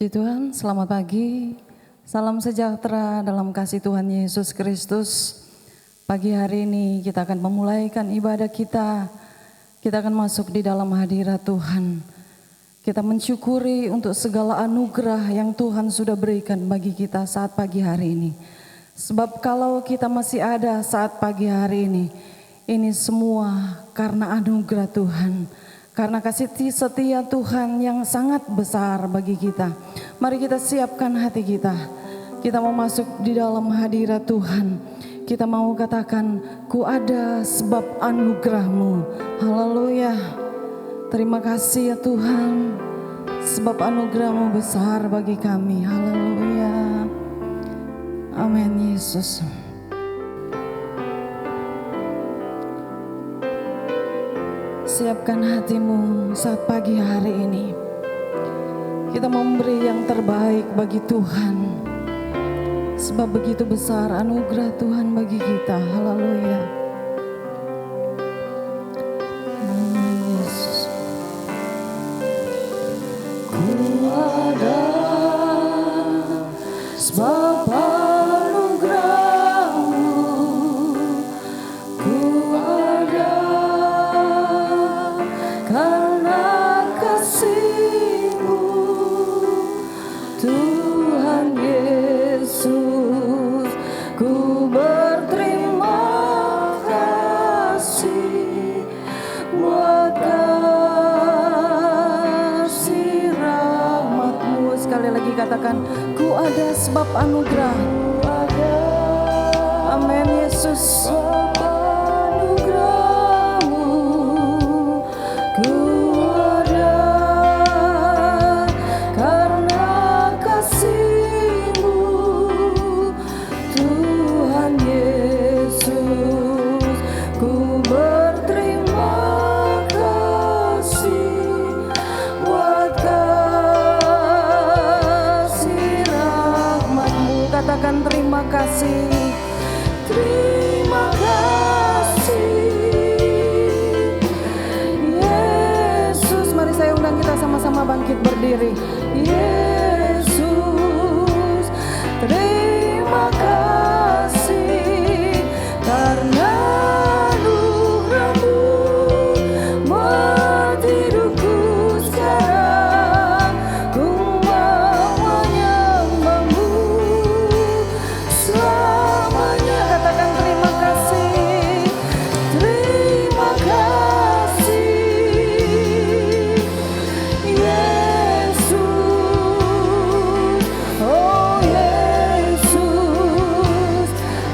Puji Tuhan, selamat pagi. Salam sejahtera dalam kasih Tuhan Yesus Kristus. Pagi hari ini kita akan memulaikan ibadah kita. Kita akan masuk di dalam hadirat Tuhan. Kita mensyukuri untuk segala anugerah yang Tuhan sudah berikan bagi kita saat pagi hari ini. Sebab kalau kita masih ada saat pagi hari ini semua karena anugerah Tuhan. Karena kasih setia Tuhan yang sangat besar bagi kita. Mari kita siapkan hati kita. Kita mau masuk di dalam hadirat Tuhan. Kita mau katakan, ku ada sebab anugerah-Mu. Haleluya. Terima kasih ya Tuhan. Sebab anugerah-Mu besar bagi kami. Haleluya. Amin Yesus. Siapkan hatimu saat pagi hari ini. Kita memberi yang terbaik bagi Tuhan. Sebab begitu besar anugerah Tuhan bagi kita. Haleluya. Yesus. Ku ada sebab anugerah-Mu. Ku ada karena kasih-Mu, Tuhan Yesus. Ku berterima kasih buat kasih rahmat-Mu. Sekali lagi katakan, ku ada sebab anugerah. Amin Yesus. Katakan terima kasih. Terima kasih Yesus. Mari saya undang kita sama-sama bangkit berdiri. Yesus, terima kasih karena anugerah-Mu buat hidupku sekarang. Ku mau menyembah-Mu selamanya. Katakan terima kasih. Terima kasih Yesus. Oh Yesus,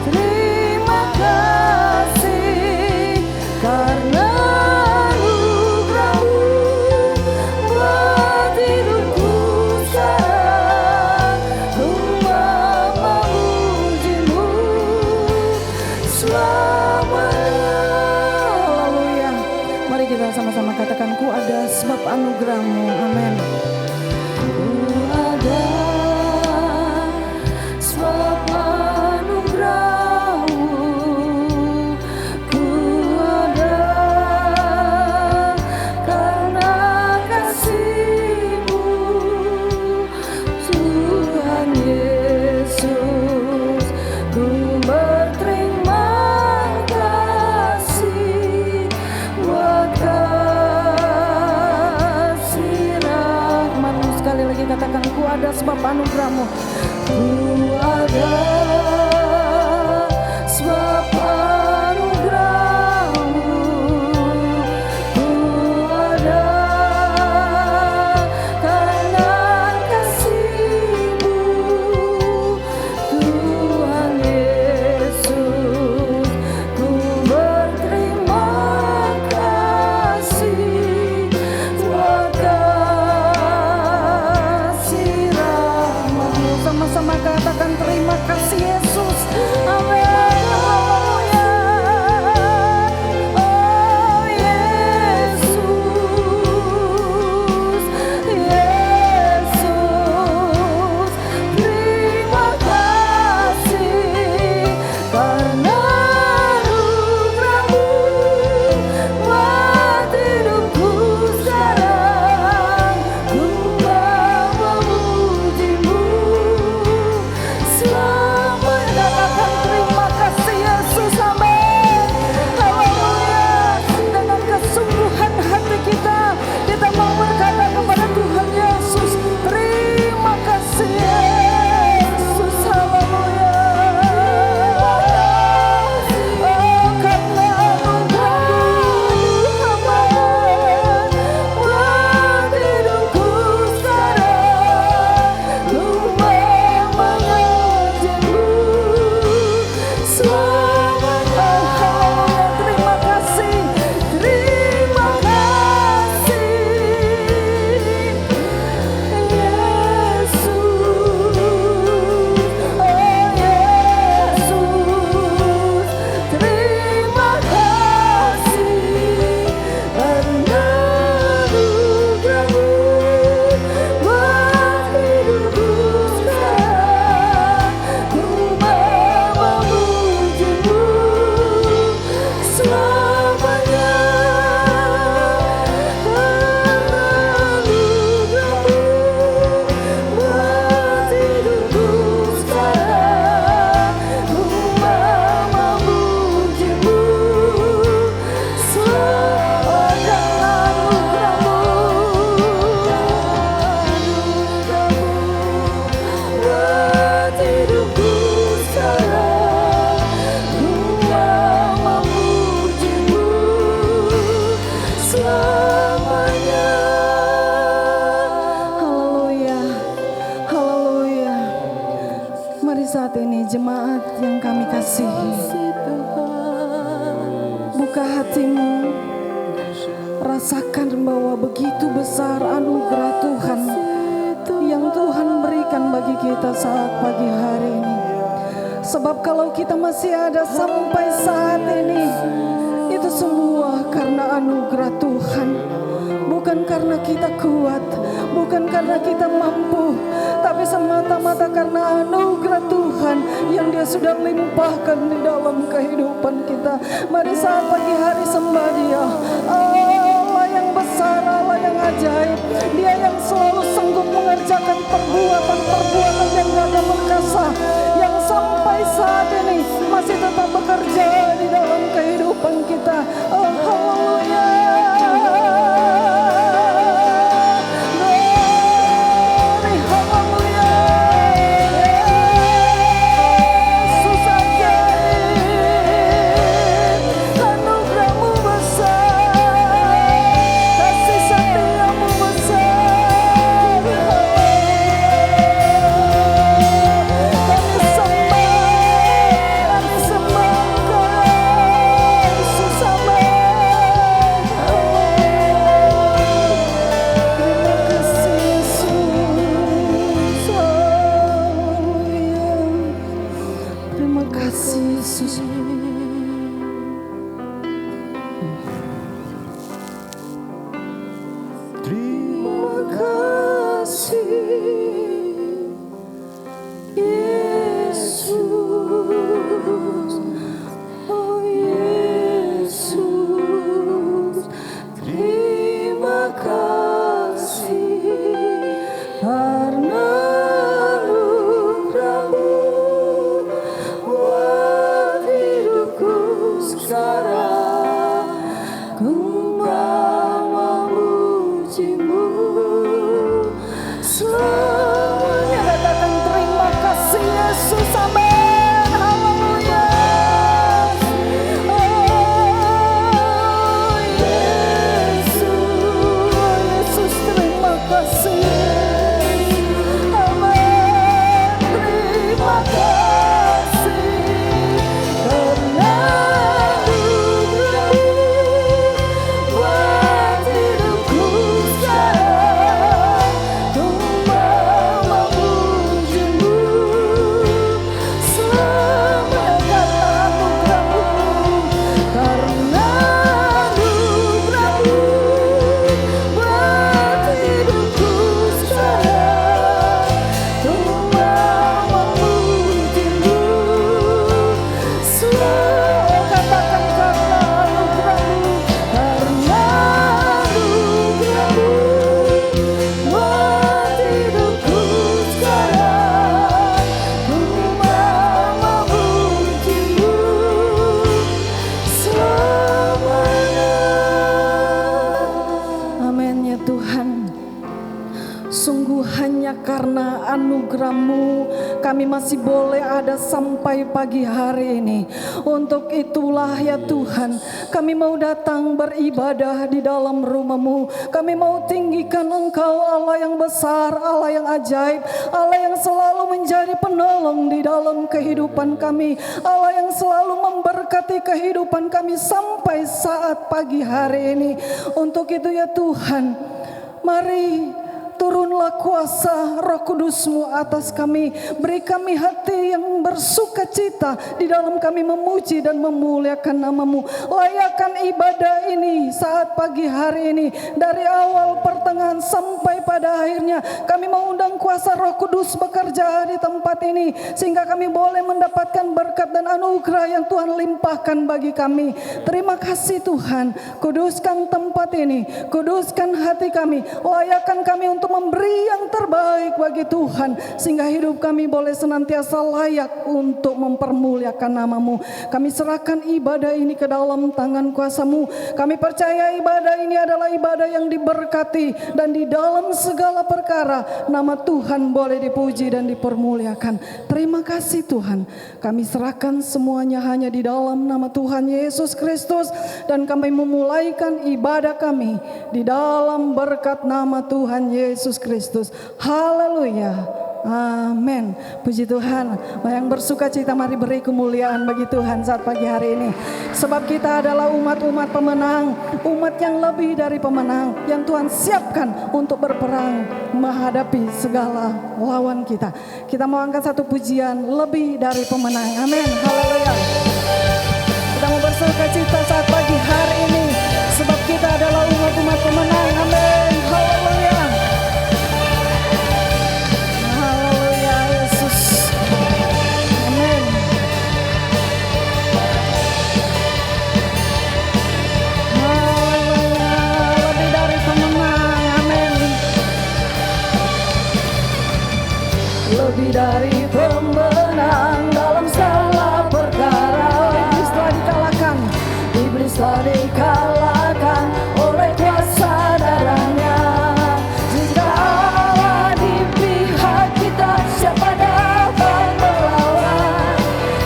terima kasih karena anugerah-Mu buat hidupku sekarang. Ku mau memuji-Mu selamanya. Haleluya. Mari kita sama-sama katakan, ku ada sebab anugerah-Mu. Amin. Ku ada sebab anugerah-Mu. Ku ada karena kasih-Mu, Tuhan Yesus. Ku berterima kasih buat kasih rahmat-Mu. Sekali lagi katakan, ku ada sebab anugerah-Mu. Ku ada sebab anugerah-Mu. Ku ada karena kasih-Mu, Tuhan Yesus. Ku berterima kasih buat kasih rahmat-Mu. Sama-sama katakan terima kasih Yesus. saat ini jemaat yang kami kasihi, buka hatimu, rasakan bahwa begitu besar anugerah Tuhan yang Tuhan berikan bagi kita saat pagi hari ini. Sebab kalau kita masih ada sampai saat ini, itu semua karena anugerah Tuhan. Bukan karena kita kuat, bukan karena kita mampu, tapi semata-mata karena anugerah Tuhan yang Dia sudah limpahkan di dalam kehidupan kita. Mari saat pagi hari sembah Dia, Allah yang besar, Allah yang ajaib. Dia yang selalu sanggup mengerjakan perbuatan-perbuatan yang gagah perkasa, yang sampai saat ini masih tetap bekerja di dalam kehidupan kita. Oh, haleluya. Kami masih boleh ada sampai pagi hari ini. Untuk itulah ya Tuhan, kami mau datang beribadah di dalam rumah-Mu. Kami mau tinggikan Engkau, Allah yang besar, Allah yang ajaib, Allah yang selalu menjadi penolong di dalam kehidupan kami, Allah yang selalu memberkati kehidupan kami sampai saat pagi hari ini. Untuk itu ya Tuhan, mari turunlah kuasa Roh Kudus-Mu atas kami. Beri kami hati yang bersuka cita di dalam kami memuji dan memuliakan nama-Mu. Layakan ibadah ini saat pagi hari ini, dari awal pertengahan sampai pada akhirnya. Kami mengundang kuasa Roh Kudus bekerja di tempat ini, sehingga kami boleh mendapatkan berkat dan anugerah yang Tuhan limpahkan bagi kami. Terima kasih Tuhan. Kuduskan tempat ini, kuduskan hati kami, layakan kami untuk memberi yang terbaik bagi Tuhan, sehingga hidup kami boleh senantiasa layak untuk mempermuliakan nama-Mu. Kami serahkan ibadah ini ke dalam tangan kuasa-Mu. Kami percaya ibadah ini adalah ibadah yang diberkati, dan di dalam segala perkara nama Tuhan boleh dipuji dan dipermuliakan. Terima kasih Tuhan. Kami serahkan semuanya hanya di dalam nama Tuhan Yesus Kristus, dan kami memulaikan ibadah kami di dalam berkat nama Tuhan Yesus Kristus. Haleluya. Amin. Puji Tuhan. Yang bersuka cita mari beri kemuliaan bagi Tuhan saat pagi hari ini. Sebab kita adalah umat-umat pemenang, umat yang lebih dari pemenang, yang Tuhan siapkan untuk berperang menghadapi segala lawan kita. Kita mau angkat satu pujian, lebih dari pemenang. Amin. Haleluya. Kita mau bersuka cita saat pagi hari ini, sebab kita adalah umat-umat pemenang. Amin. Haleluya. Lebih dari pemenang dalam segala perkara. Iblis telah dikalahkan, iblis telah dikalahkan oleh kuasa darahnya. Jika Allah di pihak kita, siapa dapat melawan?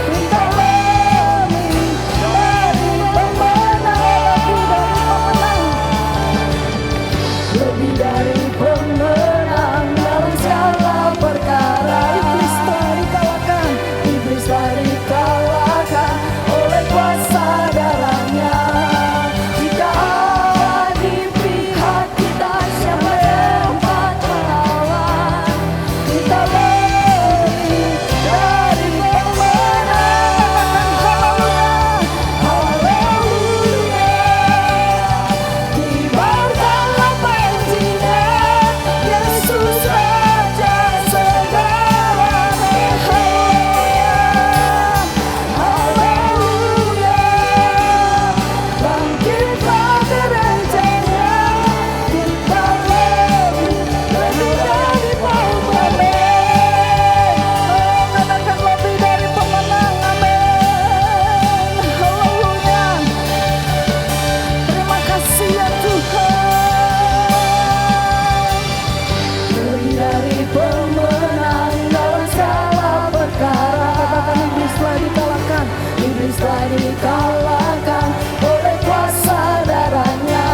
Kita lebih dari pemenang, lebih dari pemenang dalam segala perkara. Iblis telah dikalahkan, iblis telah dikalahkan oleh kuasa darahnya. Jika Allah di pihak kita, siapa dapat melawan? Kita lebih dari pemenang. Haleluya, kibarkanlah panjinya, Yesus Raja segalanya. Haleluya, bangkitlah gerejanya, kita lebih dari pemenang. Katakan lebih dari pemenang. Amin. Haleluya. Terima kasih ya Tuhan. Lebih dari pemenang dalam segala perkara. Katakan iblis telah dikalahkan, iblis telah dikalahkan oleh kuasa darahnya.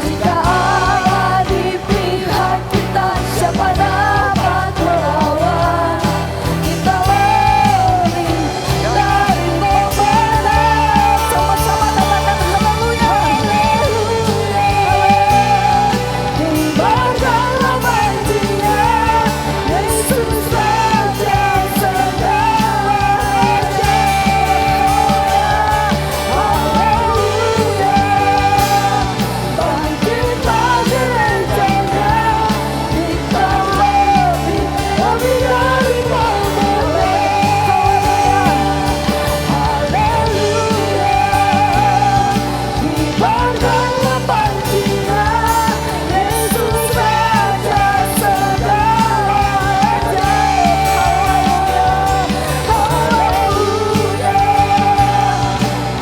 Jika Allah di pihak kita, siapa dapat melawan? Kita lebih dari pemenang. Sama-sama katakan haleluya. Kibarkanlah panjinya, Yesus Raja segalanya. Haleluya, bangkitlah gerejanya, kita lebih dari pemenang. Haleluya, kibarkanlah panjinya, Yesus Raja segalanya. Haleluya,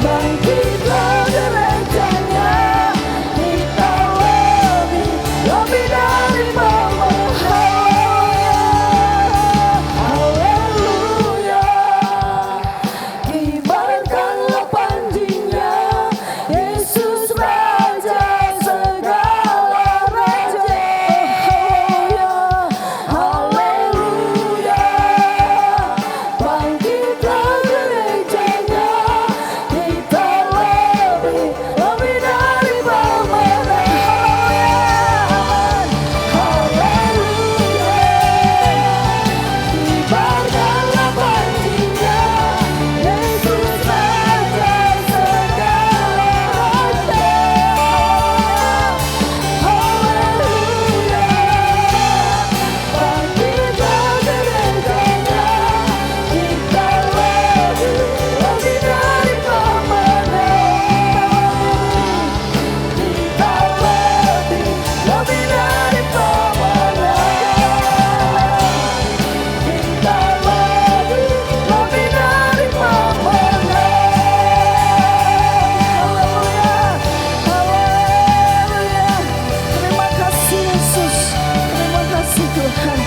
bangkitlah gerejanya, kita lebih dari pemenang. Haleluya, kibarkanlah panjinya, Yesus Raja segala raja. Haleluya, bangkitlah gerejanya, kita lebih dari pemenang. Haleluya, kibarkanlah panjinya, Yesus Raja segala raja. Haleluya, bangkitlah gerejanya, kita lebih dari pemenang. Kita lebih dari pemenang. Kita lebih dari pemenang. Haleluya, terima kasih Yesus, terima kasih Tuhan.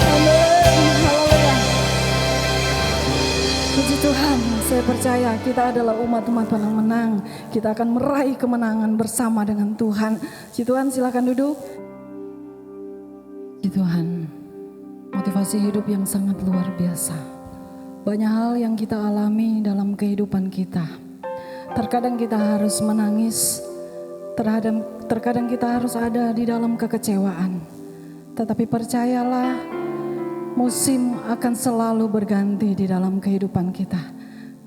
Amin. Haleluya. Puji Tuhan, saya percaya kita adalah umat-umat pemenang. Kita akan meraih kemenangan bersama dengan Tuhan. Puji Tuhan, silakan duduk. Puji Tuhan. motivasi hidup yang sangat luar biasa. Banyak hal yang kita alami dalam kehidupan kita. Terkadang kita harus menangis, terkadang kita harus ada di dalam kekecewaan. Tetapi percayalah, musim akan selalu berganti di dalam kehidupan kita.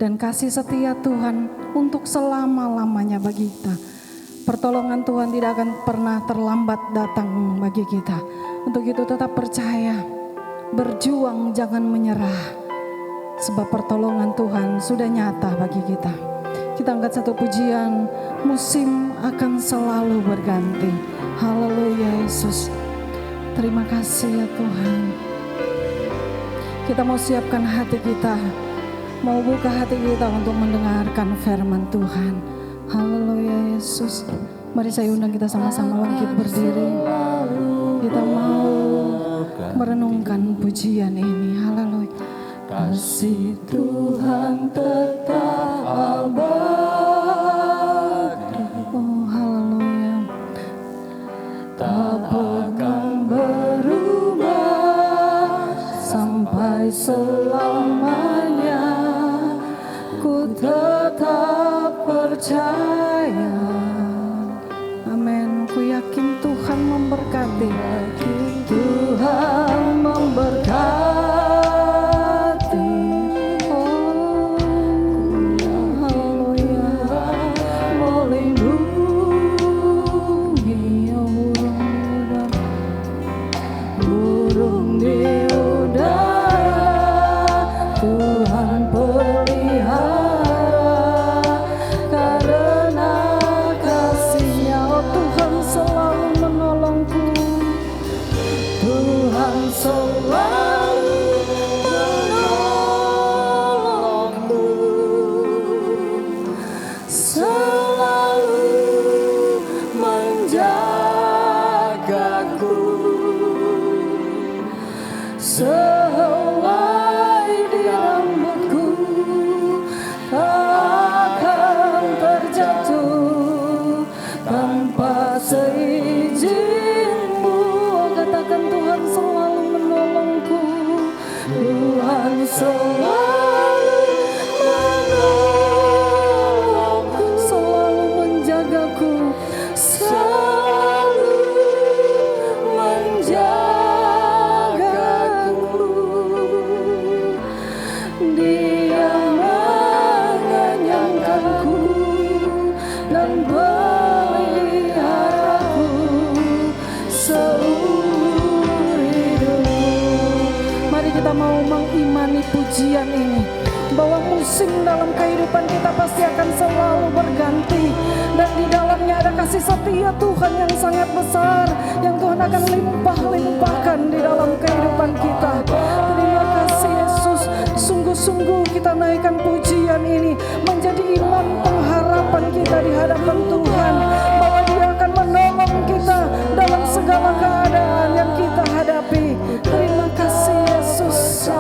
Dan kasih setia Tuhan untuk selama-lamanya bagi kita. Pertolongan Tuhan tidak akan pernah terlambat datang bagi kita. Untuk itu tetap percaya, berjuang jangan menyerah. Sebab pertolongan Tuhan sudah nyata bagi kita. Kita angkat satu pujian, musim akan selalu berganti. Haleluya Yesus. Terima kasih ya Tuhan. Kita mau siapkan hati kita, mau buka hati kita untuk mendengarkan firman Tuhan. Haleluya Yesus. Mari saya undang kita sama-sama bangkit berdiri. Kita mau merenungkan pujian ini. Haleluya. Kasih Tuhan tetap abadi. Oh haleluya. Tak akan berubah sampai selamanya. Ku tetap percaya. Amin. Ku yakin Tuhan memberkati. Tuhan memberkati. Pujian ini bahwa musim dalam kehidupan kita pasti akan selalu berganti, dan di dalamnya ada kasih setia Tuhan yang sangat besar yang Tuhan akan limpah-limpahkan di dalam kehidupan kita. Terima kasih Yesus. Sungguh-sungguh kita naikkan pujian ini menjadi iman pengharapan kita di hadapan Tuhan, bahwa Dia akan menolong kita dalam segala keadaan yang kita hadapi. Terima kasih Yesus.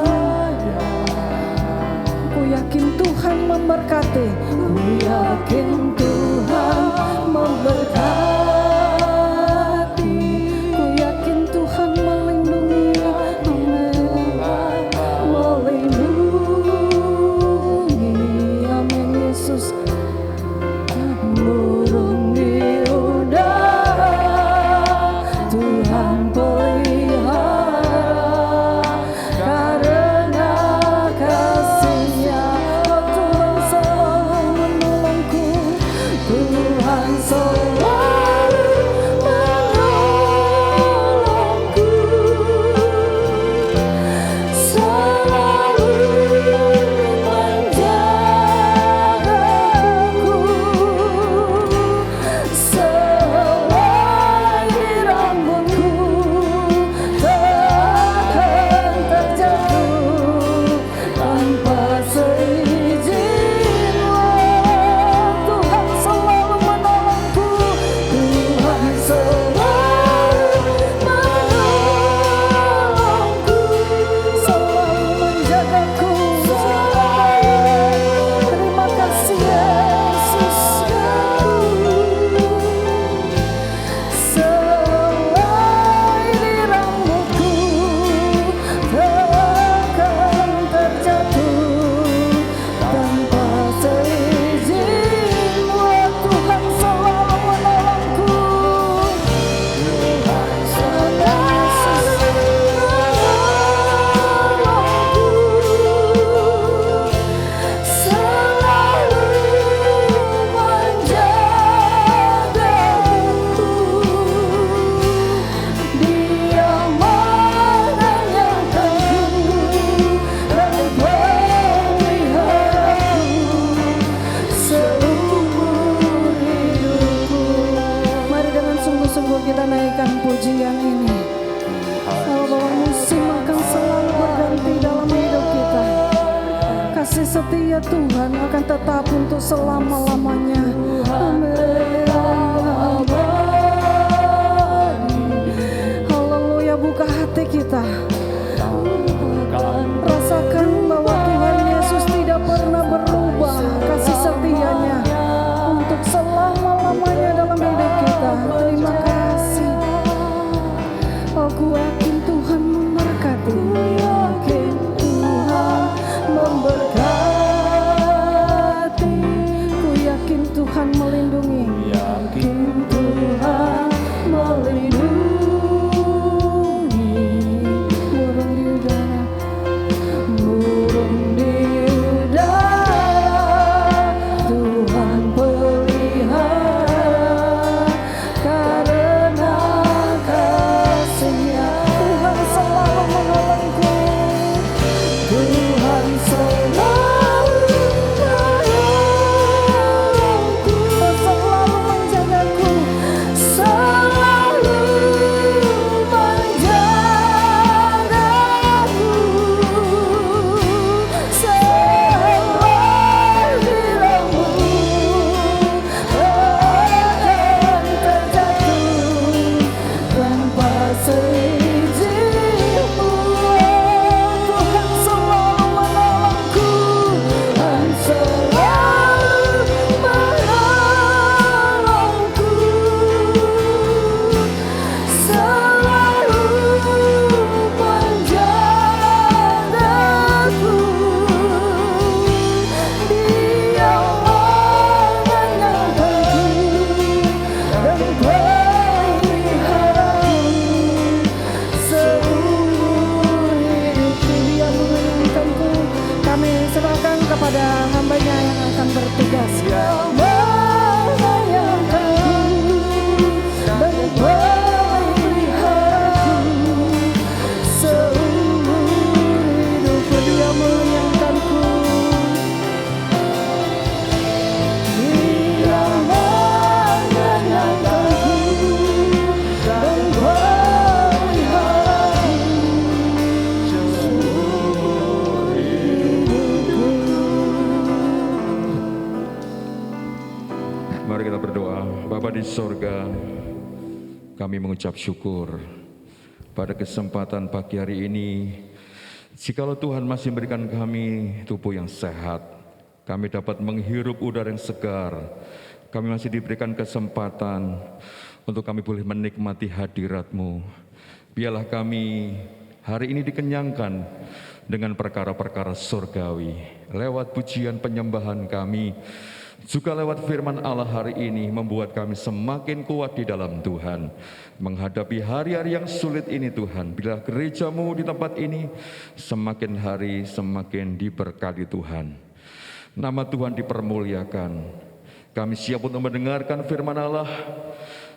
Ku yakin Tuhan memberkati. Ku yakin Tuhan memberkati. Ku yakin Tuhan melindungi. Amin. Melindungi. Amin Yesus. Burung di udara Tuhan pelihara, karena kasih-Nya Tuhan selalu menolongku. setia Tuhan akan tetap untuk selama-lamanya. Amin. Haleluya, buka hati kita. Rasakan bahwa Tuhan Yesus tidak pernah berubah kasih setianya untuk selama-lamanya dalam hidup kita. Terima kasih. Aku yakin Tuhan memberkati. Yakin Tuhan memberkati. Ku yakin Tuhan melindungi. Yakin Tuhan melindungi. Burung di udara, burung di udara, Tuhan pelihara. Karena kasih-Nya Tuhan selalu menolongku. Tuhan selalu menolongku, selalu menjagaku, selalu menjagaku. Selama hidupmu akan terjatuh tanpa seizinmu. Tuhan selalu menolongku, Tuhan selalu menolongku, selalu menjagaku. Dia menyenangkanku dan peliharaku seumur hidupku. Dia menyenangkanku. Kami serahkan kepada hamba-Nya yang akan bertugas. Menyenangkanku dan peliharaku seumur hidupku. Dia menyenangkanku. Dia menyenangkanku dan peliharaku seumur hidupku. Mari kita berdoa. Bapa di sorga, kami mengucap syukur pada kesempatan pagi hari ini. Jikalau Tuhan masih memberikan kami tubuh yang sehat, kami dapat menghirup udara yang segar, kami masih diberikan kesempatan untuk kami boleh menikmati hadirat-Mu. Biarlah kami hari ini dikenyangkan dengan perkara-perkara surgawi, lewat pujian penyembahan kami, juga lewat firman Allah hari ini membuat kami semakin kuat di dalam Tuhan. Menghadapi hari-hari yang sulit ini Tuhan, bila gereja-Mu di tempat ini semakin hari semakin diberkati Tuhan. Nama Tuhan dipermuliakan. Kami siap untuk mendengarkan firman Allah.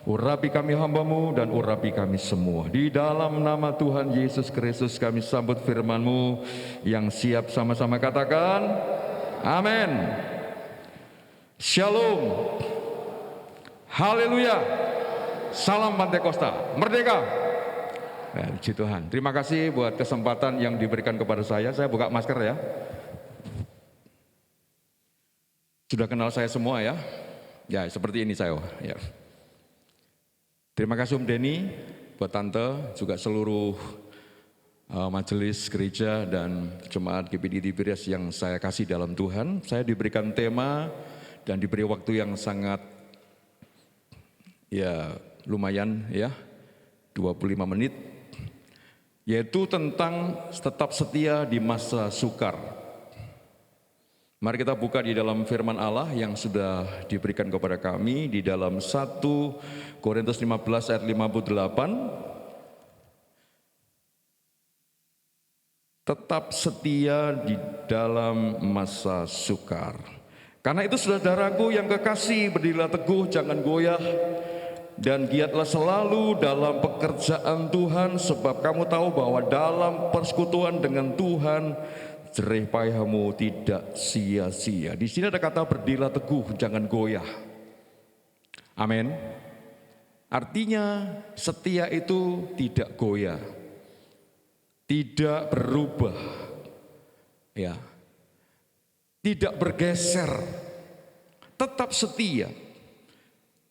Urapi kami hamba-Mu dan urapi kami semua. Di dalam nama Tuhan Yesus Kristus kami sambut firman-Mu yang siap, sama-sama katakan amin. Shalom. Haleluya. Salam Pantai Kosta. Merdeka. Puji Tuhan. Terima kasih buat kesempatan yang diberikan kepada saya. Saya buka masker ya. Sudah kenal saya semua ya. Ya, seperti ini saya. Ya. Terima kasih Om Denny, buat Tante, juga seluruh majelis gereja dan jemaat GPD Tiberias yang saya kasih dalam Tuhan. Saya diberikan tema dan diberi waktu yang sangat ya lumayan ya, 25 menit, yaitu tentang tetap setia di masa sukar. Mari kita buka di dalam firman Allah yang sudah diberikan kepada kami di dalam 1 Korintus 15 ayat 58. Tetap setia di dalam masa sukar. Karena itu saudaraku yang kekasih, berdirilah teguh, jangan goyah, dan giatlah selalu dalam pekerjaan Tuhan, sebab kamu tahu bahwa dalam persekutuan dengan Tuhan, jerih payahmu tidak sia-sia. Di sini ada kata berdirilah teguh, jangan goyah. Amin. Artinya setia itu tidak goyah, tidak berubah. Ya. tidak bergeser, tetap setia.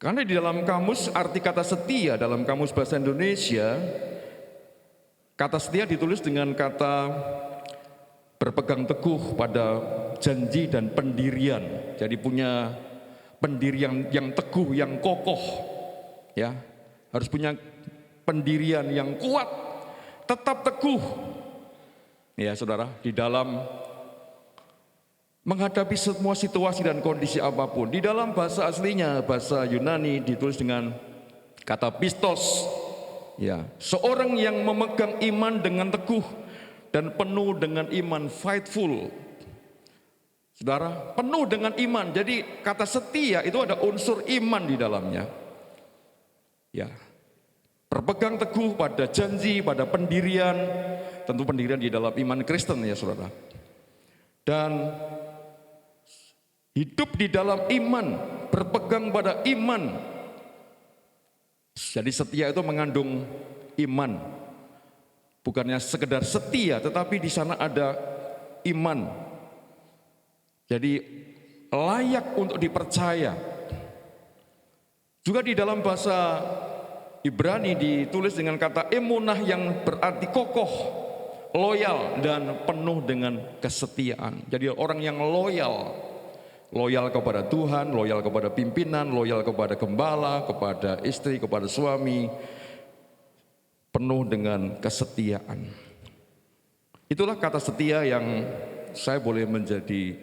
Karena di dalam kamus arti kata setia dalam kamus bahasa Indonesia, kata setia ditulis dengan kata berpegang teguh pada janji dan pendirian. Jadi punya pendirian yang teguh, yang kokoh, ya, harus punya pendirian yang kuat, tetap teguh. Ya saudara, di dalam menghadapi semua situasi dan kondisi apapun. Di dalam bahasa aslinya, bahasa Yunani ditulis dengan kata pistos. Ya, seorang yang memegang iman dengan teguh dan penuh dengan iman, faithful. Saudara, penuh dengan iman. Jadi kata setia itu ada unsur iman di dalamnya. Ya, berpegang teguh pada janji, pada pendirian, tentu pendirian di dalam iman Kristen ya saudara. Dan hidup di dalam iman, berpegang pada iman. Jadi setia itu mengandung iman. Bukannya sekedar setia, tetapi di sana ada iman. Jadi layak untuk dipercaya. Juga di dalam bahasa Ibrani ditulis dengan kata emunah yang berarti kokoh, loyal dan penuh dengan kesetiaan. Jadi orang yang loyal. Loyal kepada Tuhan, loyal kepada pimpinan, loyal kepada gembala, kepada istri, kepada suami. Penuh dengan kesetiaan. Itulah kata setia yang saya boleh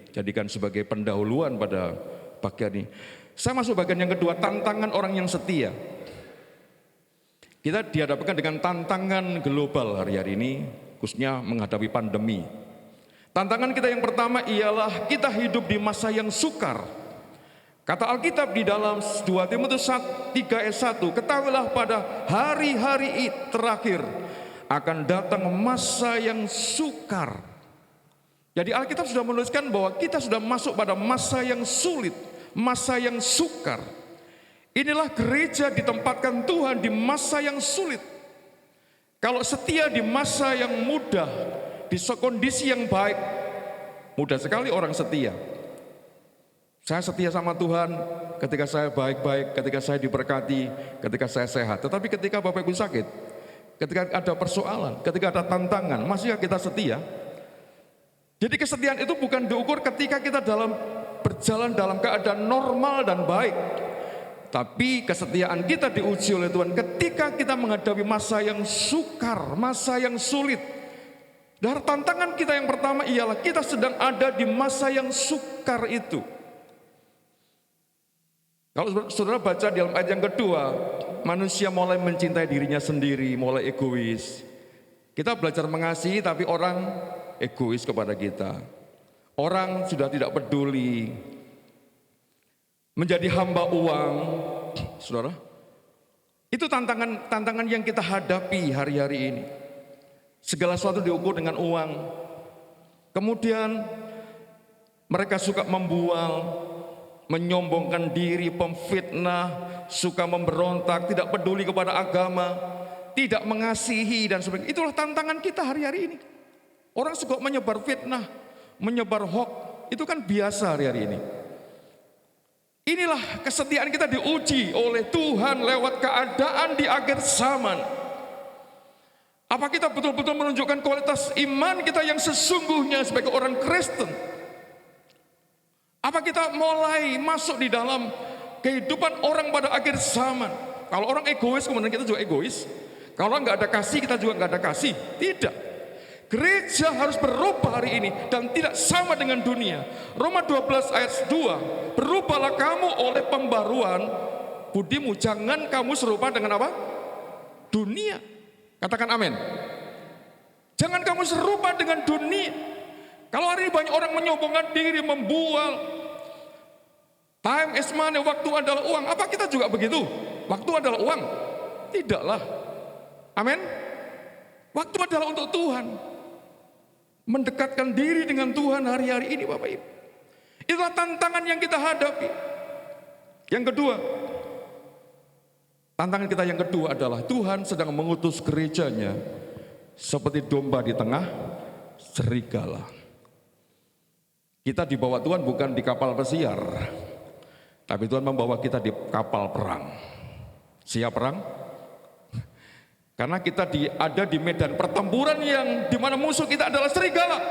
jadikan sebagai pendahuluan pada bagian ini. Saya masuk bagian yang kedua, tantangan orang yang setia. Kita dihadapkan dengan tantangan global hari-hari ini, khususnya menghadapi pandemi. Tantangan kita yang pertama ialah kita hidup di masa yang sukar. Kata Alkitab di dalam 2 Timotius 3 ayat 1, ketahuilah pada hari-hari terakhir akan datang masa yang sukar. Jadi Alkitab sudah menuliskan bahwa kita sudah masuk pada masa yang sulit, masa yang sukar. Inilah gereja ditempatkan Tuhan di masa yang sulit. Kalau setia di masa yang mudah, di kondisi yang baik, mudah sekali orang setia. Saya setia sama Tuhan ketika saya baik-baik, ketika saya diberkati, ketika saya sehat. Tetapi ketika Bapak Ibu sakit, ketika ada persoalan, ketika ada tantangan, masihkah kita setia? Jadi kesetiaan itu bukan diukur ketika kita berjalan dalam keadaan normal dan baik. Tapi kesetiaan kita diuji oleh Tuhan ketika kita menghadapi masa yang sukar, masa yang sulit. Dan tantangan kita yang pertama ialah kita sedang ada di masa yang sukar itu. Kalau saudara baca di dalam ayat yang kedua, manusia mulai mencintai dirinya sendiri, mulai egois. Kita belajar mengasihi tapi orang egois kepada kita. Orang sudah tidak peduli, menjadi hamba uang. Saudara, itu tantangan yang kita hadapi hari-hari ini. Segala sesuatu diukur dengan uang. Kemudian mereka suka membual, menyombongkan diri, pemfitnah, suka memberontak, tidak peduli kepada agama, tidak mengasihi dan sebagainya. Itulah tantangan kita hari-hari ini. Orang suka menyebar fitnah, menyebar hoax, itu kan biasa hari-hari ini. Inilah kesetiaan kita diuji oleh Tuhan lewat keadaan di akhir zaman. Apa kita betul-betul menunjukkan kualitas iman kita yang sesungguhnya sebagai orang Kristen? Apa kita mulai masuk di dalam kehidupan orang pada akhir zaman? Kalau orang egois, kemudian kita juga egois. Kalau nggak ada kasih, kita juga nggak ada kasih. Tidak. Gereja harus berubah hari ini dan tidak sama dengan dunia. Roma 12 ayat 2, berubahlah kamu oleh pembaruan budimu. Jangan kamu serupa dengan apa? Dunia. Katakan amin. Jangan kamu serupa dengan dunia. Kalau hari ini banyak orang menyombongkan diri, membual. Time is money, waktu adalah uang. Apa kita juga begitu? Waktu adalah uang? Tidaklah. Amin. Waktu adalah untuk Tuhan. Mendekatkan diri dengan Tuhan hari-hari ini Bapak Ibu. Itulah tantangan yang kita hadapi. Yang kedua, tantangan kita yang kedua adalah Tuhan sedang mengutus gerejanya seperti domba di tengah serigala. Kita dibawa Tuhan bukan di kapal pesiar, tapi Tuhan membawa kita di kapal perang. Siap perang? Karena kita ada di medan pertempuran yang dimana musuh kita adalah serigala,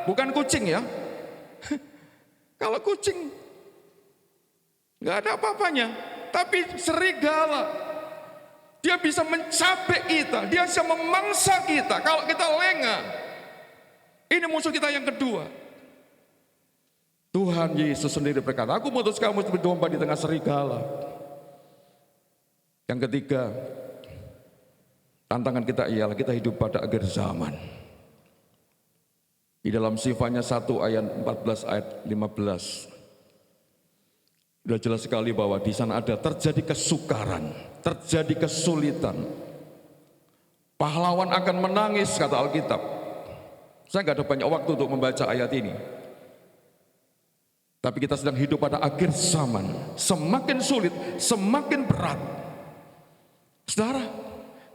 bukan kucing ya. Kalau kucing nggak ada apa-apanya, tapi serigala dia bisa mencapek kita, dia bisa memangsa kita kalau kita lengah. Ini musuh kita yang kedua. Tuhan Yesus sendiri berkata, aku mengutus kamu seperti domba di tengah serigala. Yang ketiga, tantangan kita ialah kita hidup pada akhir zaman. Di dalam Sifatnya 1 ayat 14 ayat 15. Sudah jelas sekali bahwa di sana ada terjadi kesukaran, terjadi kesulitan. Pahlawan akan menangis kata Alkitab. Saya nggak ada banyak waktu untuk membaca ayat ini. Tapi kita sedang hidup pada akhir zaman. Semakin sulit, semakin berat. Saudara,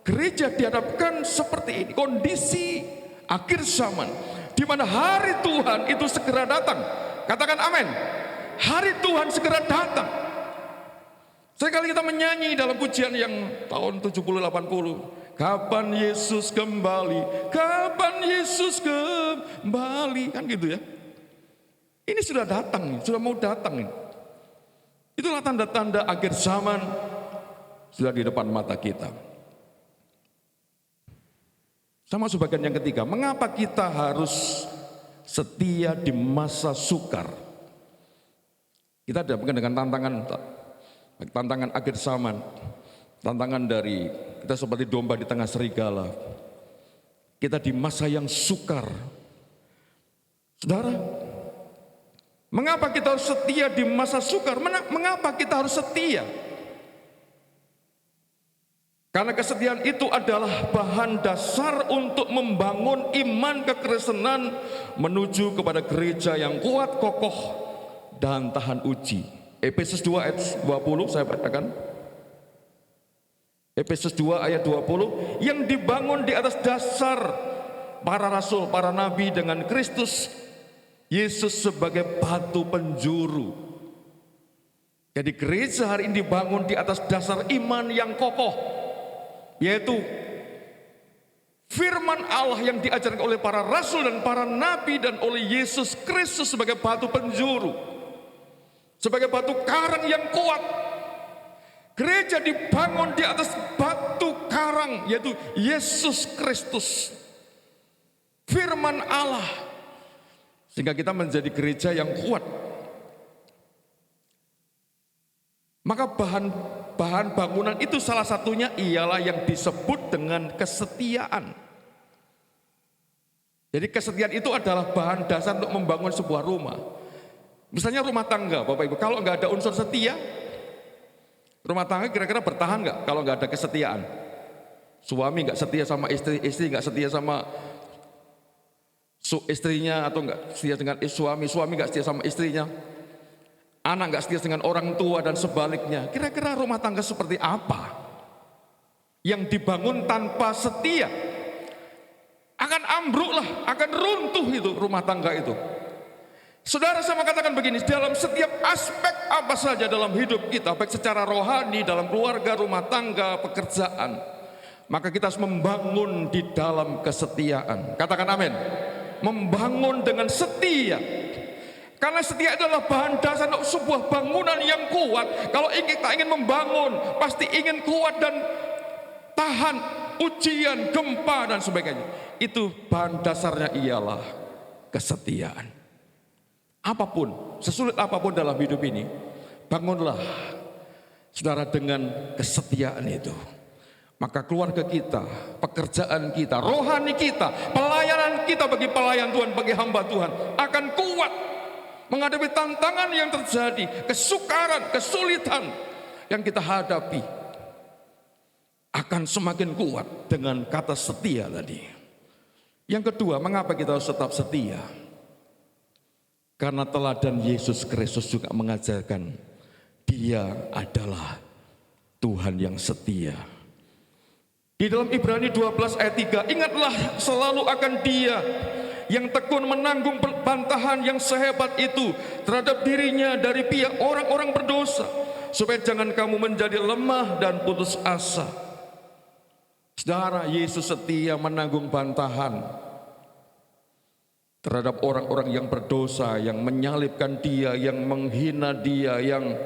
gereja dihadapkan seperti ini, kondisi akhir zaman, di mana hari Tuhan itu segera datang. Katakan amin. Hari Tuhan segera datang. Sekali kita menyanyi dalam pujian yang tahun 70-80, kapan Yesus kembali, kapan Yesus kembali, kan gitu ya. Ini sudah datang, sudah mau datang. Itulah tanda-tanda akhir zaman sudah di depan mata kita. Sama sebagian yang ketiga, mengapa kita harus setia di masa sukar? Kita dihadapkan dengan tantangan akhir zaman, tantangan dari kita seperti domba di tengah serigala. Kita di masa yang sukar. Saudara, mengapa kita harus setia di masa sukar? Mengapa kita harus setia? Karena kesetiaan itu adalah bahan dasar untuk membangun iman kekristenan menuju kepada gereja yang kuat, kokoh, dan tahan uji. Efesus 2 ayat 20 saya bacakan. Efesus 2 ayat 20, yang dibangun di atas dasar para rasul, para nabi dengan Kristus Yesus sebagai batu penjuru. Jadi gereja hari ini dibangun di atas dasar iman yang kokoh, yaitu firman Allah yang diajarkan oleh para rasul dan para nabi dan oleh Yesus Kristus sebagai batu penjuru, sebagai batu karang yang kuat. Gereja dibangun di atas batu karang, yaitu Yesus Kristus, firman Allah, sehingga kita menjadi gereja yang kuat. Maka bahan bangunan itu salah satunya ialah yang disebut dengan kesetiaan. Jadi kesetiaan itu adalah bahan dasar untuk membangun sebuah rumah. Misalnya rumah tangga, Bapak Ibu, kalau nggak ada unsur setia, rumah tangga kira-kira bertahan nggak kalau nggak ada kesetiaan? Suami nggak setia sama istri, istri nggak setia sama istrinya, atau nggak setia dengan suami, suami nggak setia sama istrinya, anak nggak setia dengan orang tua dan sebaliknya. Kira-kira rumah tangga seperti apa yang dibangun tanpa setia? Akan ambruk lah, akan runtuh itu rumah tangga itu. Saudara, saya mau katakan begini, dalam setiap aspek apa saja dalam hidup kita, baik secara rohani, dalam keluarga, rumah tangga, pekerjaan, maka kita harus membangun di dalam kesetiaan. Katakan amin. Membangun dengan setia. Karena setia adalah bahan dasar untuk sebuah bangunan yang kuat. Kalau kita ingin membangun, pasti ingin kuat dan tahan ujian, gempa dan sebagainya. Itu bahan dasarnya ialah kesetiaan. Apapun, sesulit apapun dalam hidup ini, bangunlah saudara dengan kesetiaan itu. Maka keluarga kita, pekerjaan kita, rohani kita, pelayanan kita bagi pelayan Tuhan, bagi hamba Tuhan akan kuat menghadapi tantangan yang terjadi, kesukaran, kesulitan yang kita hadapi akan semakin kuat dengan kata setia tadi. Yang kedua, mengapa kita harus tetap setia? Karena teladan Yesus Kristus juga mengajarkan Dia adalah Tuhan yang setia. Di dalam Ibrani 12 ayat 3, ingatlah selalu akan Dia yang tekun menanggung bantahan yang sehebat itu terhadap dirinya dari pihak orang-orang berdosa, supaya jangan kamu menjadi lemah dan putus asa. Saudara, Yesus setia menanggung bantahan terhadap orang-orang yang berdosa, yang menyalibkan dia, yang menghina dia, yang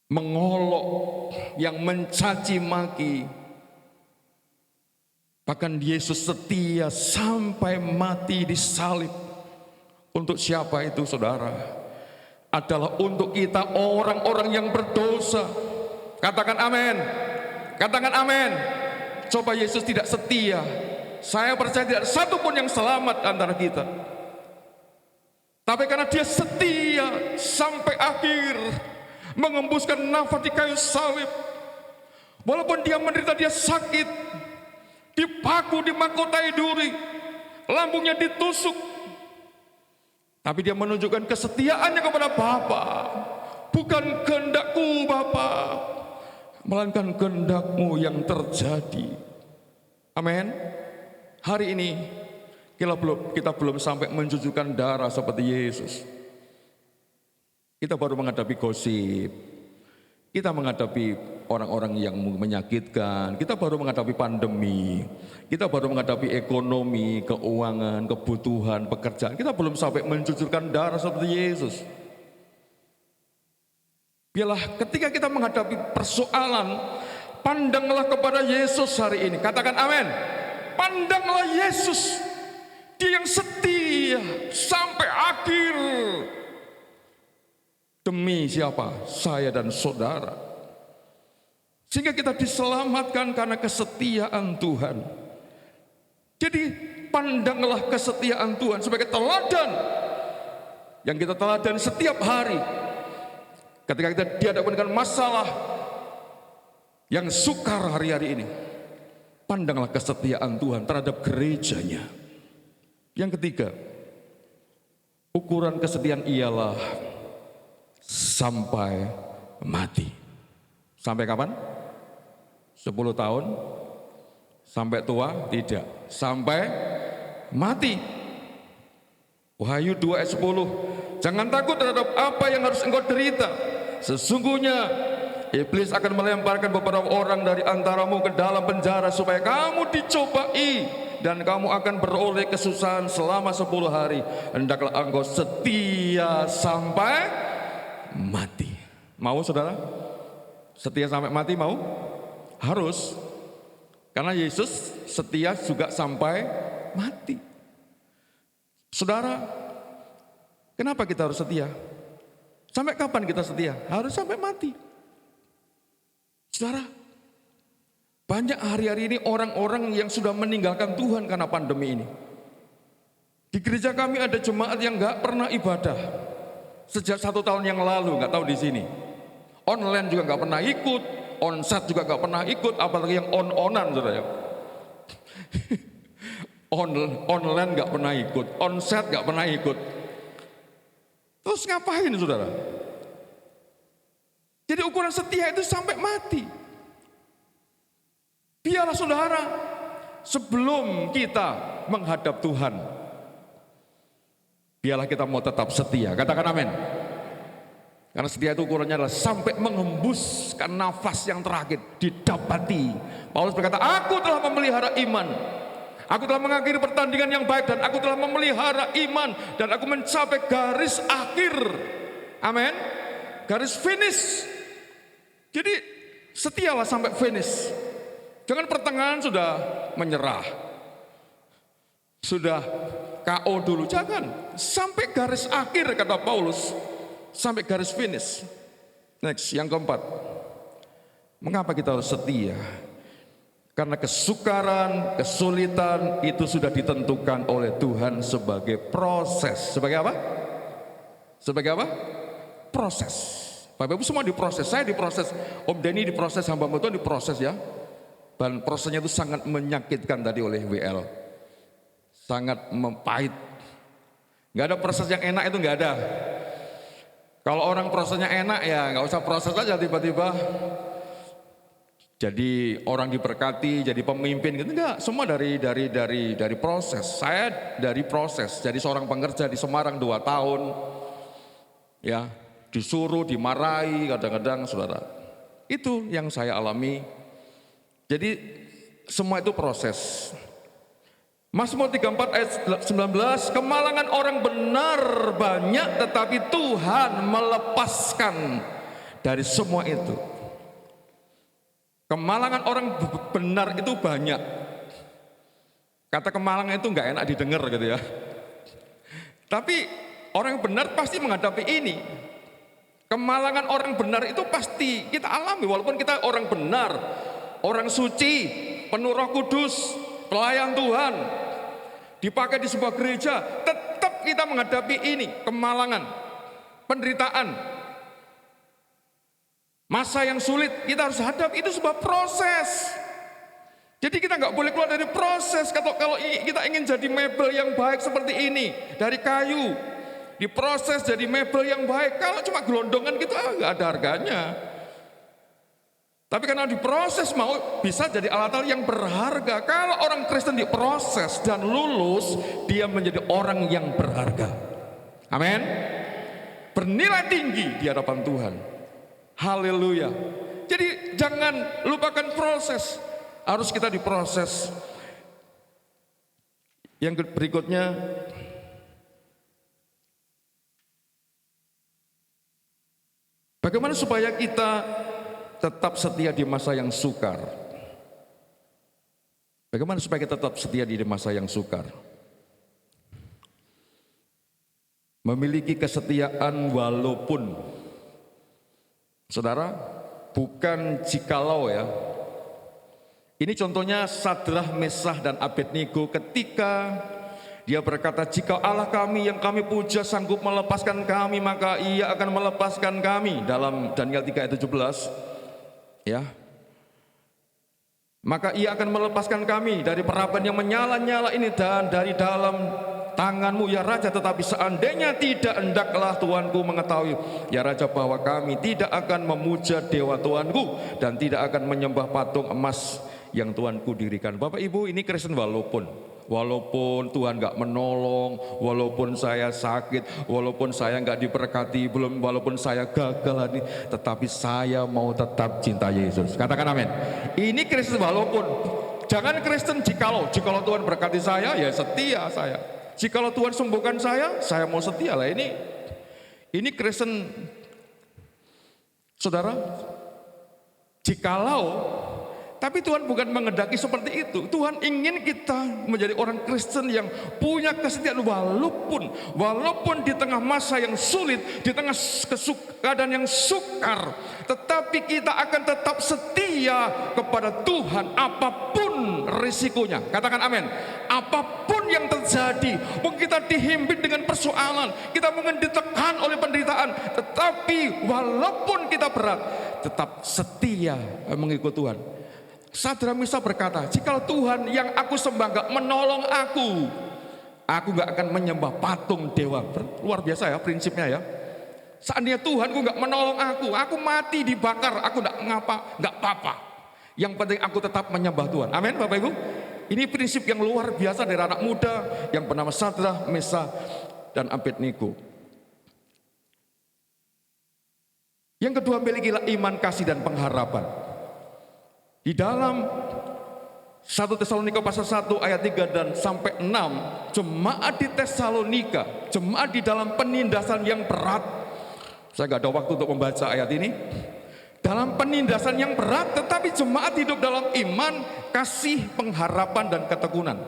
mengolok, yang mencaci maki. Bahkan Yesus setia sampai mati disalib. Untuk siapa itu, saudara? Adalah untuk kita, orang-orang yang berdosa. Katakan amin. Katakan amin. Coba Yesus tidak setia, saya percaya tidak ada satupun yang selamat antara kita. Tapi karena dia setia sampai akhir, mengembuskan nafas di kayu salib. Walaupun dia menderita, dia sakit, dipaku, dimahkotai duri, lambungnya ditusuk, tapi dia menunjukkan kesetiaannya kepada Bapa. Bukan kehendakku Bapa, melainkan kehendak-Mu yang terjadi. Amin. Hari ini kita belum sampai mencucurkan darah seperti Yesus. Kita baru menghadapi gosip, kita menghadapi orang-orang yang menyakitkan, kita baru menghadapi pandemi, kita baru menghadapi ekonomi, keuangan, kebutuhan, pekerjaan. Kita belum sampai mencucurkan darah seperti Yesus. Biarlah ketika kita menghadapi persoalan, pandanglah kepada Yesus hari ini. Katakan amin. Pandanglah Yesus, dia yang setia sampai akhir. Demi siapa? Saya dan saudara. Sehingga kita diselamatkan karena kesetiaan Tuhan. Jadi pandanglah kesetiaan Tuhan sebagai teladan yang kita teladan setiap hari. Ketika kita dihadapkan dengan masalah yang sukar hari-hari ini, pandanglah kesetiaan Tuhan terhadap gerejanya. Yang ketiga, ukuran kesetiaan ialah sampai mati. Sampai kapan? 10 tahun? Sampai tua? Tidak. Sampai mati. Wahyu 2 ayat 10. Jangan takut terhadap apa yang harus engkau derita. Sesungguhnya iblis akan melemparkan beberapa orang dari antaramu ke dalam penjara supaya kamu dicobai dan kamu akan beroleh kesusahan selama 10 hari. Hendaklah engkau setia sampai mati. Mau saudara? Setia sampai mati mau? Harus. Karena Yesus setia juga sampai mati. Saudara, kenapa kita harus setia? Sampai kapan kita setia? Harus sampai mati. Saudara, banyak hari-hari ini orang-orang yang sudah meninggalkan Tuhan karena pandemi ini. Di gereja kami ada jemaat yang gak pernah ibadah sejak 1 tahun yang lalu, gak tahu di sini. Online juga gak pernah ikut, onsite juga gak pernah ikut, apalagi yang on-onan, saudara. Online gak pernah ikut, onsite gak pernah ikut. Terus ngapain, saudara? Jadi ukuran setia itu sampai mati. Biarlah saudara, sebelum kita menghadap Tuhan, biarlah kita mau tetap setia. Katakan amin. Karena setia itu ukurannya adalah sampai mengembuskan nafas yang terakhir didapati. Paulus berkata, aku telah memelihara iman, aku telah mengakhiri pertandingan yang baik, dan aku telah memelihara iman, dan aku mencapai garis akhir. Amin. Garis finish. Jadi setialah sampai finish. Jangan pertengahan sudah menyerah, sudah KO dulu. Jangan. Sampai garis akhir, kata Paulus. Sampai garis finish. Next, yang keempat. Mengapa kita harus setia? Karena kesukaran, kesulitan itu sudah ditentukan oleh Tuhan sebagai proses. Sebagai apa? Sebagai apa? Proses. Bapak Ibu semua diproses, saya diproses, Om Denny diproses, hamba Tuhan diproses ya. Dan prosesnya itu sangat menyakitkan tadi oleh WL. Sangat pahit. Gak ada proses yang enak, itu gak ada. Kalau orang prosesnya enak ya gak usah proses aja, tiba-tiba jadi orang diberkati, jadi pemimpin gitu. Enggak, semua dari proses. Saya dari proses, jadi seorang pengerja di Semarang 2 tahun. Ya, disuruh, dimarahi kadang-kadang saudara. Itu yang saya alami. Jadi semua itu proses. Mazmur 34 ayat 19, kemalangan orang benar banyak tetapi Tuhan melepaskan dari semua itu. Kemalangan orang benar itu banyak. Kata kemalangan itu nggak enak didengar gitu ya. Tapi orang benar pasti menghadapi ini. Kemalangan orang benar itu pasti kita alami walaupun kita orang benar, orang suci, penuh Roh Kudus, pelayan Tuhan, dipakai di sebuah gereja, tetap kita menghadapi ini, kemalangan, penderitaan. Masa yang sulit kita harus hadapi, itu sebuah proses. Jadi kita nggak boleh keluar dari proses. Kalau kita ingin jadi mebel yang baik seperti ini, dari kayu, diproses jadi mebel yang baik. Kalau cuma gelondongan gitu nggak ada harganya. Tapi karena diproses mau bisa jadi alat-alat yang berharga. Kalau orang Kristen diproses dan lulus, dia menjadi orang yang berharga. Amin. Bernilai tinggi di hadapan Tuhan. Haleluya. Jadi jangan lupakan proses. Harus kita diproses. Yang berikutnya, bagaimana supaya kita tetap setia di masa yang sukar? Bagaimana supaya kita tetap setia di masa yang sukar? Memiliki kesetiaan walaupun, saudara, bukan jikalau ya. Ini contohnya Sadrah, Mesah, dan Abednego ketika dia berkata, jika Allah kami yang kami puja sanggup melepaskan kami, maka ia akan melepaskan kami. Dalam Daniel 3 ayat 17. Ya. Maka ia akan melepaskan kami dari peraban yang menyala-nyala ini dan dari dalam tanganmu ya Raja. Tetapi seandainya tidak, hendaklah Tuanku mengetahui ya Raja bahwa kami tidak akan memuja dewa Tuanku dan tidak akan menyembah patung emas yang Tuanku dirikan. Bapak Ibu, ini Kristen walaupun Tuhan gak menolong, walaupun saya sakit, walaupun saya gak diberkati, walaupun saya gagal ini, tetapi saya mau tetap cinta Yesus. Katakan amin. Ini Kristen walaupun. Jangan Kristen jikalau Tuhan berkati saya, ya setia saya. Jikalau Tuhan sembuhkan saya mau setia lah. Ini Kristen, saudara. Jikalau, tapi Tuhan bukan menghendaki seperti itu. Tuhan ingin kita menjadi orang Kristen yang punya kesetiaan walaupun di tengah masa yang sulit, di tengah keadaan yang sukar, tetapi kita akan tetap setia kepada Tuhan apapun risikonya. Katakan amin. Apapun yang terjadi, mungkin kita dihimpit dengan persoalan, kita mungkin ditekan oleh penderitaan, tetapi walaupun kita berat, tetap setia mengikut Tuhan. Sadrah, Mesah berkata, jika Tuhan yang aku sembah gak menolong aku gak akan menyembah patung dewa. Luar biasa ya prinsipnya ya. Seandainya Tuhanku gak menolong aku mati dibakar, aku gak apa-apa. Yang penting aku tetap menyembah Tuhan. Amin Bapak Ibu. Ini prinsip yang luar biasa dari anak muda yang bernama Sadrah, Mesah, dan Abednego. Yang kedua, milikilah iman, kasih, dan pengharapan. Di dalam 1 Tesalonika pasal 1 ayat 3 dan sampai 6, jemaat di Tesalonika, jemaat di dalam penindasan yang berat. Saya gak ada waktu untuk membaca ayat ini. Dalam penindasan yang berat, tetapi jemaat hidup dalam iman, kasih, pengharapan, dan ketekunan.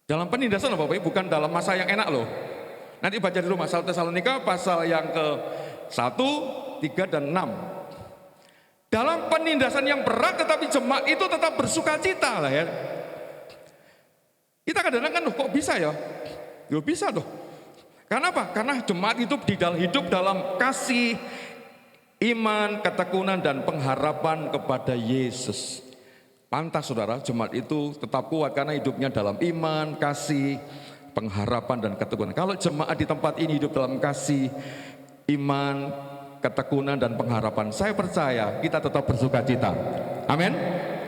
Dalam penindasan loh Bapak Ibu, bukan dalam masa yang enak loh. Nanti baca dulu 1 Tesalonika pasal yang ke-1, 3, dan 6. Dalam penindasan yang berat, tetapi jemaat itu tetap bersuka cita lah ya. Kita kadang-kadang kok bisa ya? Ya bisa loh. Karena apa? Karena jemaat itu hidup dalam kasih, iman, ketekunan, dan pengharapan kepada Yesus. Pantas saudara, jemaat itu tetap kuat karena hidupnya dalam iman, kasih, pengharapan, dan ketekunan. Kalau jemaat di tempat ini hidup dalam kasih, iman, ketekunan dan pengharapan. Saya percaya kita tetap bersuka cita. Amin.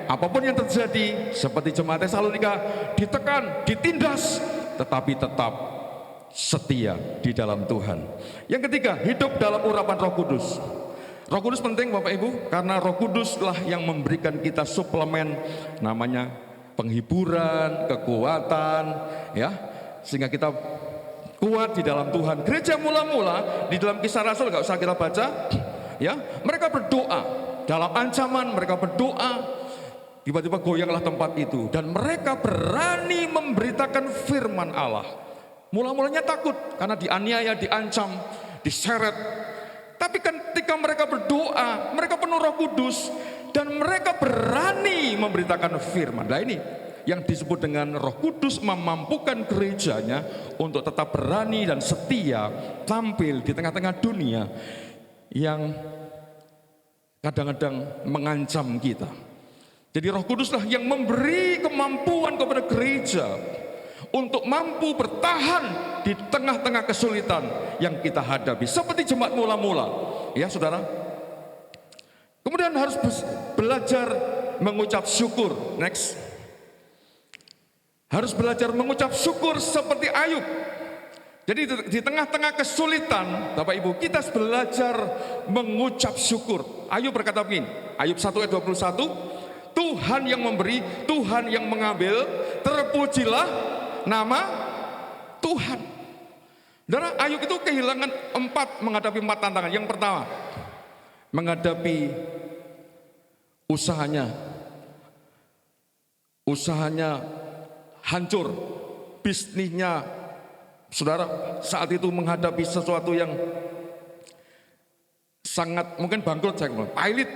Apapun yang terjadi, seperti jemaat Tesalonika, ditekan, ditindas, tetapi tetap setia di dalam Tuhan. Yang ketiga, hidup dalam urapan Roh Kudus. Roh Kudus penting Bapak Ibu, karena Roh Kuduslah yang memberikan kita suplemen namanya penghiburan, kekuatan, ya, sehingga kita kuat di dalam Tuhan. Gereja mula-mula di dalam Kisah Rasul, gak usah kita baca, ya, mereka berdoa dalam ancaman, mereka berdoa, tiba-tiba goyanglah tempat itu dan mereka berani memberitakan firman Allah. Mula-mulanya takut karena dianiaya, diancam, diseret. Tapi ketika mereka berdoa, mereka penuh Roh Kudus dan mereka berani memberitakan firman. Nah, ini yang disebut dengan Roh Kudus memampukan gerejanya untuk tetap berani dan setia tampil di tengah-tengah dunia yang kadang-kadang mengancam kita. Jadi Roh Kuduslah yang memberi kemampuan kepada gereja untuk mampu bertahan di tengah-tengah kesulitan yang kita hadapi. Seperti jemaat mula-mula, ya saudara. Kemudian harus belajar mengucap syukur. Next. Harus belajar mengucap syukur seperti Ayub. Jadi di tengah-tengah kesulitan, Bapak Ibu, kita harus belajar mengucap syukur. Ayub berkata begini, Ayub 1 ayat 21, Tuhan yang memberi, Tuhan yang mengambil, terpujilah nama Tuhan. Saudara, Ayub itu kehilangan menghadapi empat tantangan. Yang pertama, menghadapi usahanya hancur, bisnisnya, saudara, saat itu menghadapi sesuatu yang sangat mungkin bangkrut, saya bilang, pailit.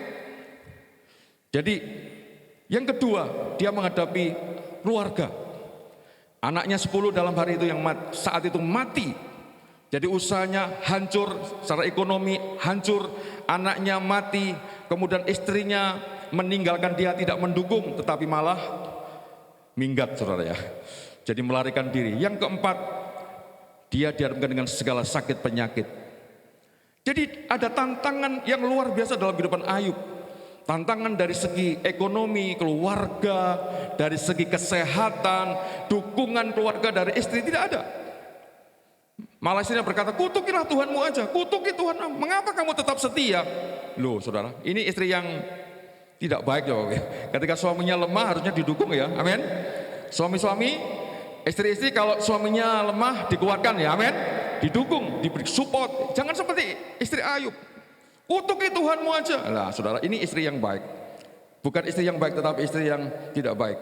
Jadi, yang kedua, dia menghadapi keluarga. Anaknya 10 dalam hari itu yang saat itu mati. Jadi usahanya hancur, secara ekonomi hancur, anaknya mati, kemudian istrinya meninggalkan dia, tidak mendukung, tetapi malah minggat, saudara ya. Jadi melarikan diri. Yang keempat, dia dihadapkan dengan segala sakit penyakit. Jadi ada tantangan yang luar biasa dalam kehidupan Ayub. Tantangan dari segi ekonomi, keluarga, dari segi kesehatan, dukungan keluarga dari istri tidak ada. Malah istrinya berkata, kutukilah Tuhanmu aja, kutuki Tuhan. Mengapa kamu tetap setia? Loh saudara, ini istri yang tidak baik ya. Ketika suaminya lemah harusnya didukung ya, amin. Suami-suami, istri-istri kalau suaminya lemah dikuatkan ya, amin. Didukung, diberi support. Jangan seperti istri Ayub. Kutuki Tuhanmu aja. Nah, saudara, ini istri yang baik. Bukan istri yang baik, tetapi istri yang tidak baik.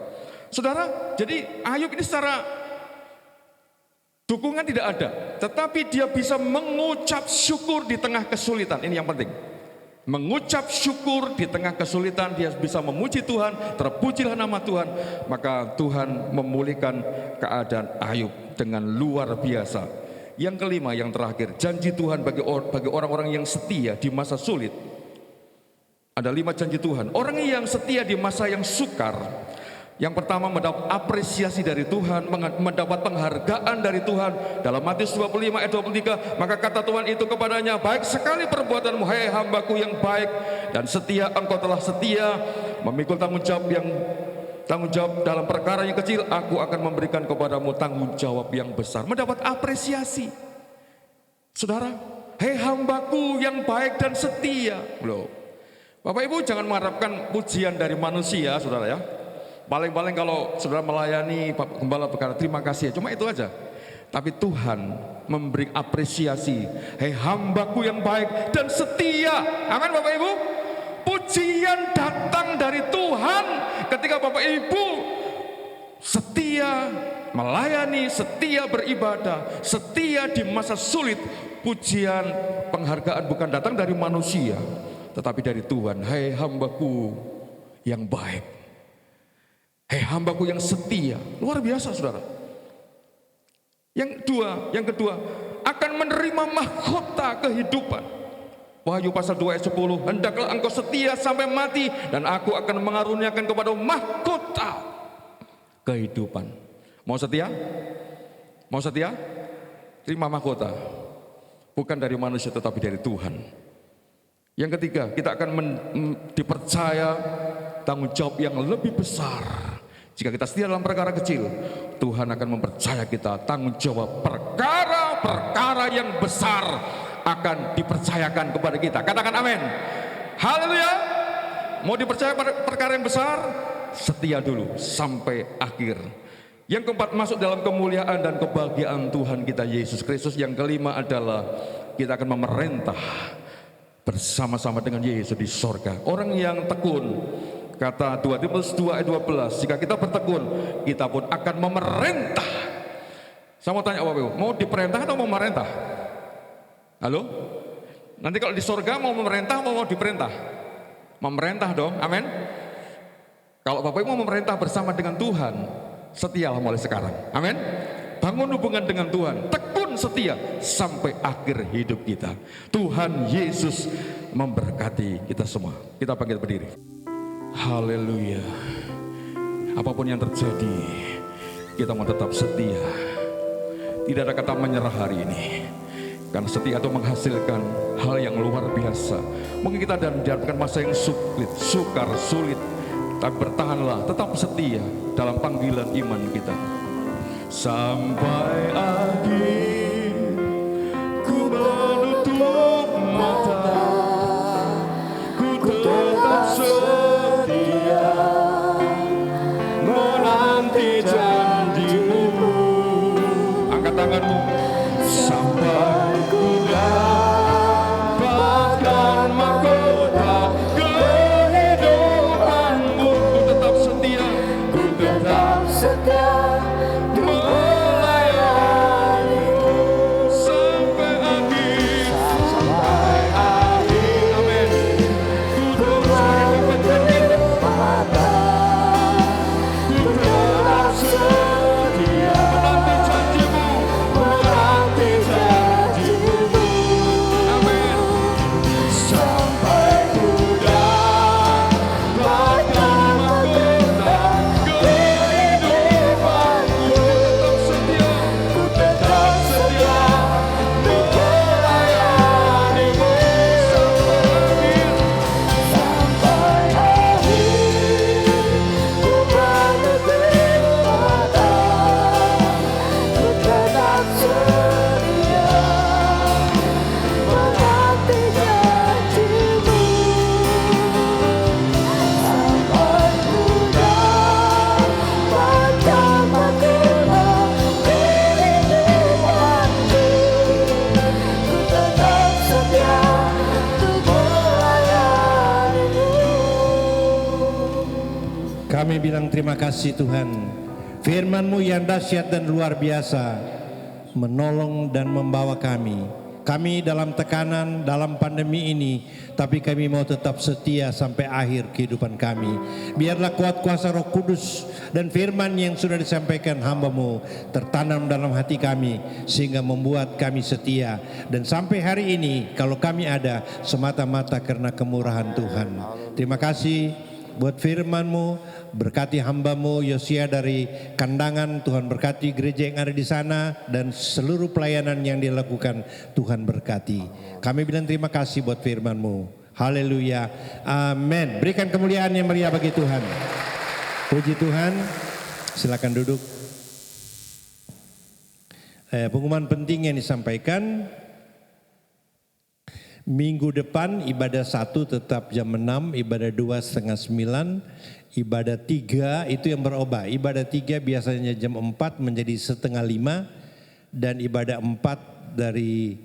Saudara, jadi Ayub ini secara dukungan tidak ada, tetapi dia bisa mengucap syukur di tengah kesulitan. Ini yang penting. Mengucap syukur di tengah kesulitan, dia bisa memuji Tuhan, terpujilah nama Tuhan. Maka Tuhan memulihkan keadaan Ayub dengan luar biasa. Yang kelima, yang terakhir, janji Tuhan bagi orang-orang yang setia di masa sulit. Ada 5 janji Tuhan. Orang yang setia di masa yang sukar, yang pertama mendapat apresiasi dari Tuhan, mendapat penghargaan dari Tuhan. Dalam Matius 25 ayat 23, maka kata Tuhan itu kepadanya, baik sekali perbuatanmu, hai hambaku yang baik dan setia, engkau telah setia memikul tanggung jawab dalam perkara yang kecil, aku akan memberikan kepadamu tanggung jawab yang besar. Mendapat apresiasi. Saudara, hei hambaku yang baik dan setia. Loh, Bapak Ibu jangan mengharapkan pujian dari manusia, saudara ya. Paling-paling kalau saudara melayani Pak Gembala berkata terima kasih, cuma itu aja. Tapi Tuhan memberi apresiasi, hei hambaku yang baik dan setia. Amin Bapak Ibu. Pujian datang dari Tuhan ketika Bapak Ibu setia melayani, setia beribadah, setia di masa sulit. Pujian, penghargaan bukan datang dari manusia, tetapi dari Tuhan. Hai hambaku yang baik, hai hambaku yang setia. Luar biasa saudara. Yang kedua akan menerima mahkota kehidupan. Wahyu pasal 2 ayat 10, hendaklah engkau setia sampai mati dan aku akan mengaruniakan kepada mahkota kehidupan. Mau setia? Mau setia? Terima mahkota. Bukan dari manusia tetapi dari Tuhan. Yang ketiga, kita akan dipercaya tanggung jawab yang lebih besar. Jika kita setia dalam perkara kecil, Tuhan akan mempercaya kita tanggung jawab perkara-perkara yang besar akan dipercayakan kepada kita. Katakan amin. Haleluya. Mau dipercaya pada perkara yang besar, setia dulu sampai akhir. Yang keempat, masuk dalam kemuliaan dan kebahagiaan Tuhan kita Yesus Kristus. Yang kelima adalah kita akan memerintah bersama-sama dengan Yesus di sorga. Orang yang tekun, kata 2 Timotius 2 ayat 12, jika kita bertekun, kita pun akan memerintah. Saya mau tanya Bapak Ibu, mau diperintah atau mau memerintah? Halo? Nanti kalau di sorga mau memerintah mau diperintah? Memerintah dong, amin. Kalau Bapak Ibu mau memerintah bersama dengan Tuhan, setialah mulai sekarang, amin. Bangun hubungan dengan Tuhan, tekun setia sampai akhir hidup kita. Tuhan Yesus memberkati kita semua. Kita bangkit berdiri. Haleluya. Apapun yang terjadi, kita mau tetap setia. Tidak ada kata menyerah hari ini. Karena setia itu menghasilkan hal yang luar biasa. Mungkin kita dihadapkan masa yang sulit, sukar, sulit. Tapi bertahanlah, tetap setia dalam panggilan iman kita. Sampai akhir ku menutup mata, ku tetap setia menanti janjimu. Angkat tanganmu. Sampai ku dapatkan mahkota kehidupanmu, ku tetap setia, ku tetap setia. Kami bilang terima kasih Tuhan. Firman-Mu yang dahsyat dan luar biasa menolong dan membawa kami. Kami dalam tekanan, dalam pandemi ini, tapi kami mau tetap setia sampai akhir kehidupan kami. Biarlah kuat kuasa Roh Kudus dan firman yang sudah disampaikan hamba-Mu tertanam dalam hati kami, sehingga membuat kami setia. Dan sampai hari ini, kalau kami ada, semata-mata karena kemurahan Tuhan. Terima kasih buat firman-Mu. Berkati hamba-Mu Yosia dari Kandangan, Tuhan berkati gereja yang ada di sana dan seluruh pelayanan yang dilakukan, Tuhan berkati. Kami bilang terima kasih buat firman-Mu. Haleluya, amin. Berikan kemuliaan yang meriah bagi Tuhan. Puji Tuhan. Silakan duduk. Pengumuman penting yang disampaikan. Minggu depan ibadah 1 tetap jam 6, ibadah 2 setengah 9. Ibadah 3 itu yang berubah. Ibadah 3 biasanya jam 4 menjadi setengah 5. Dan ibadah 4 dari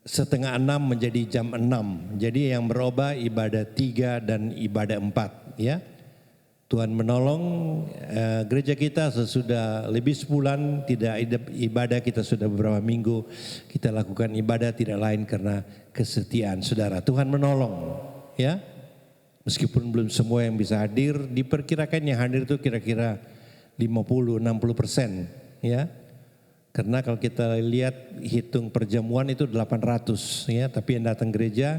setengah 6 menjadi jam 6. Jadi yang berubah ibadah 3 dan ibadah 4 ya. Tuhan menolong gereja kita sesudah lebih sebulan tidak ibadah, kita sudah beberapa minggu kita lakukan ibadah, tidak lain karena kesetiaan saudara. Tuhan menolong ya. Meskipun belum semua yang bisa hadir, diperkirakan yang hadir itu kira-kira 50-60% ya. Karena kalau kita lihat hitung perjamuan itu 800 ya, tapi yang datang gereja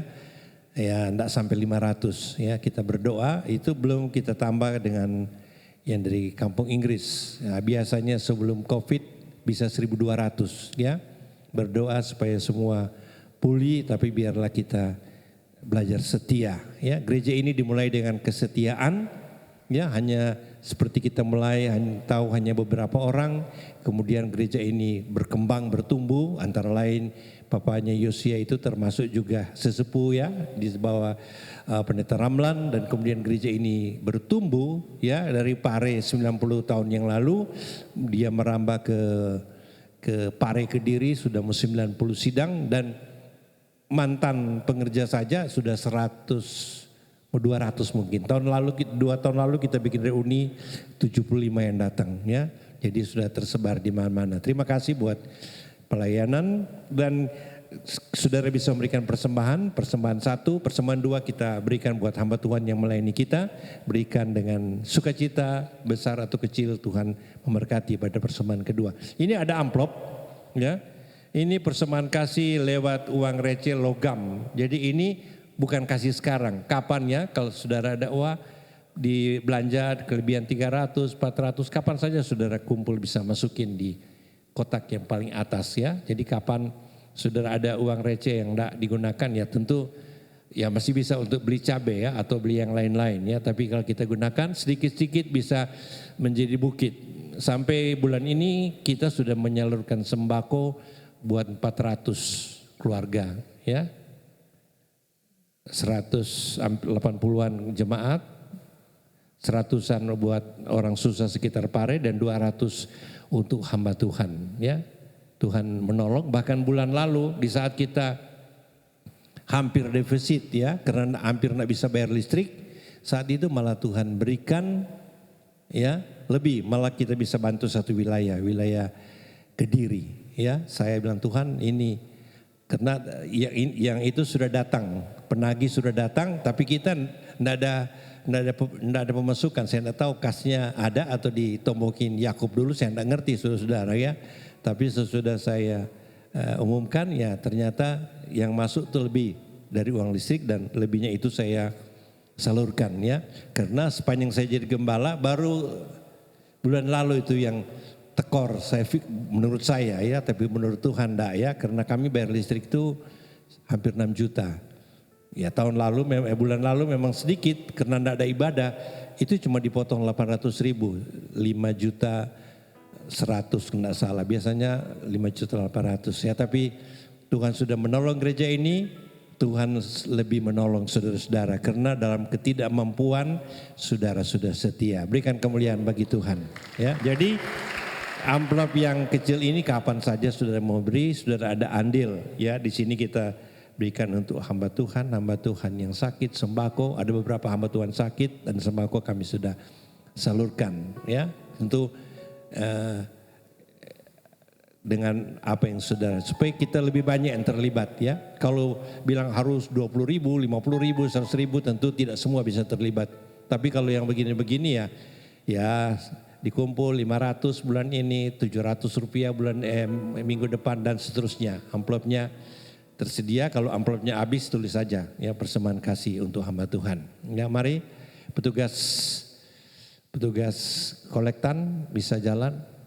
ya enggak sampai 500 ya. Kita berdoa itu belum kita tambah dengan yang dari kampung Inggris. Ya, biasanya sebelum Covid bisa 1.200 ya. Berdoa supaya semua pulih, tapi biarlah kita belajar setia. Ya, gereja ini dimulai dengan kesetiaan. Ya, hanya seperti kita mulai tahu hanya beberapa orang, kemudian gereja ini berkembang, bertumbuh, antara lain papanya Yosia itu termasuk juga sesepuh ya di bawah pendeta Ramlan, dan kemudian gereja ini bertumbuh ya dari Pare 90 tahun yang lalu dia merambah ke Pare Kediri sudah 90 sidang, dan mantan pengerja saja sudah 200 mungkin. 2 tahun lalu kita bikin reuni 75 yang datang ya. Jadi sudah tersebar di mana-mana. Terima kasih buat pelayanan, dan saudara bisa memberikan persembahan 1, persembahan 2 kita berikan buat hamba Tuhan yang melayani kita. Berikan dengan sukacita, besar atau kecil, Tuhan memberkati pada persembahan kedua. Ini ada amplop ya. Ini persembahan kasih lewat uang receh logam. Jadi ini bukan kasih sekarang, kapan ya, kalau saudara ada uang di belanja kelebihan 300, 400, kapan saja saudara kumpul bisa masukin di kotak yang paling atas ya. Jadi kapan saudara ada uang receh yang tidak digunakan ya tentu ya masih bisa untuk beli cabai ya atau beli yang lain-lain ya. Tapi kalau kita gunakan sedikit-sedikit bisa menjadi bukit. Sampai bulan ini kita sudah menyalurkan sembako buat 400 keluarga ya. 180-an jemaat, 100-an buat orang susah sekitar Pare, dan 200 untuk hamba Tuhan ya. Tuhan menolong, bahkan bulan lalu di saat kita hampir defisit ya karena hampir tidak bisa bayar listrik, saat itu malah Tuhan berikan ya lebih, malah kita bisa bantu satu wilayah Kediri ya. Saya bilang Tuhan ini karena yang itu sudah datang, penagih sudah datang, tapi kita tidak ada pemasukan. Saya tidak tahu kasnya ada atau ditombokin Yakub dulu, saya tidak ngerti saudara-saudara ya. Tapi sesudah saya umumkan ya ternyata yang masuk itu lebih dari uang listrik, dan lebihnya itu saya salurkan ya. Karena sepanjang saya jadi gembala baru bulan lalu itu yang tekor menurut saya ya, tapi menurut Tuhan enggak ya, karena kami bayar listrik itu hampir 6 juta. Ya bulan lalu memang sedikit karena enggak ada ibadah, itu cuma dipotong 800 ribu, 5 juta 100 enggak salah, biasanya 5 juta 800 ya. Tapi Tuhan sudah menolong gereja ini, Tuhan lebih menolong saudara-saudara karena dalam ketidakmampuan saudara sudah setia. Berikan kemuliaan bagi Tuhan ya. Jadi amplop yang kecil ini kapan saja saudara mau beri, saudara ada andil ya. Di sini kita berikan untuk hamba Tuhan yang sakit, sembako. Ada beberapa hamba Tuhan sakit dan sembako kami sudah salurkan ya. Tentu dengan apa yang saudara, supaya kita lebih banyak yang terlibat ya. Kalau bilang harus 20 ribu, 50 ribu, 100 ribu, tentu tidak semua bisa terlibat. Tapi kalau yang begini-begini ya dikumpul 500 bulan ini, 700 rupiah bulan minggu depan dan seterusnya. Amplopnya tersedia, kalau amplopnya habis tulis saja ya persembahan kasih untuk hamba Tuhan. Ya mari petugas kolektan bisa jalan.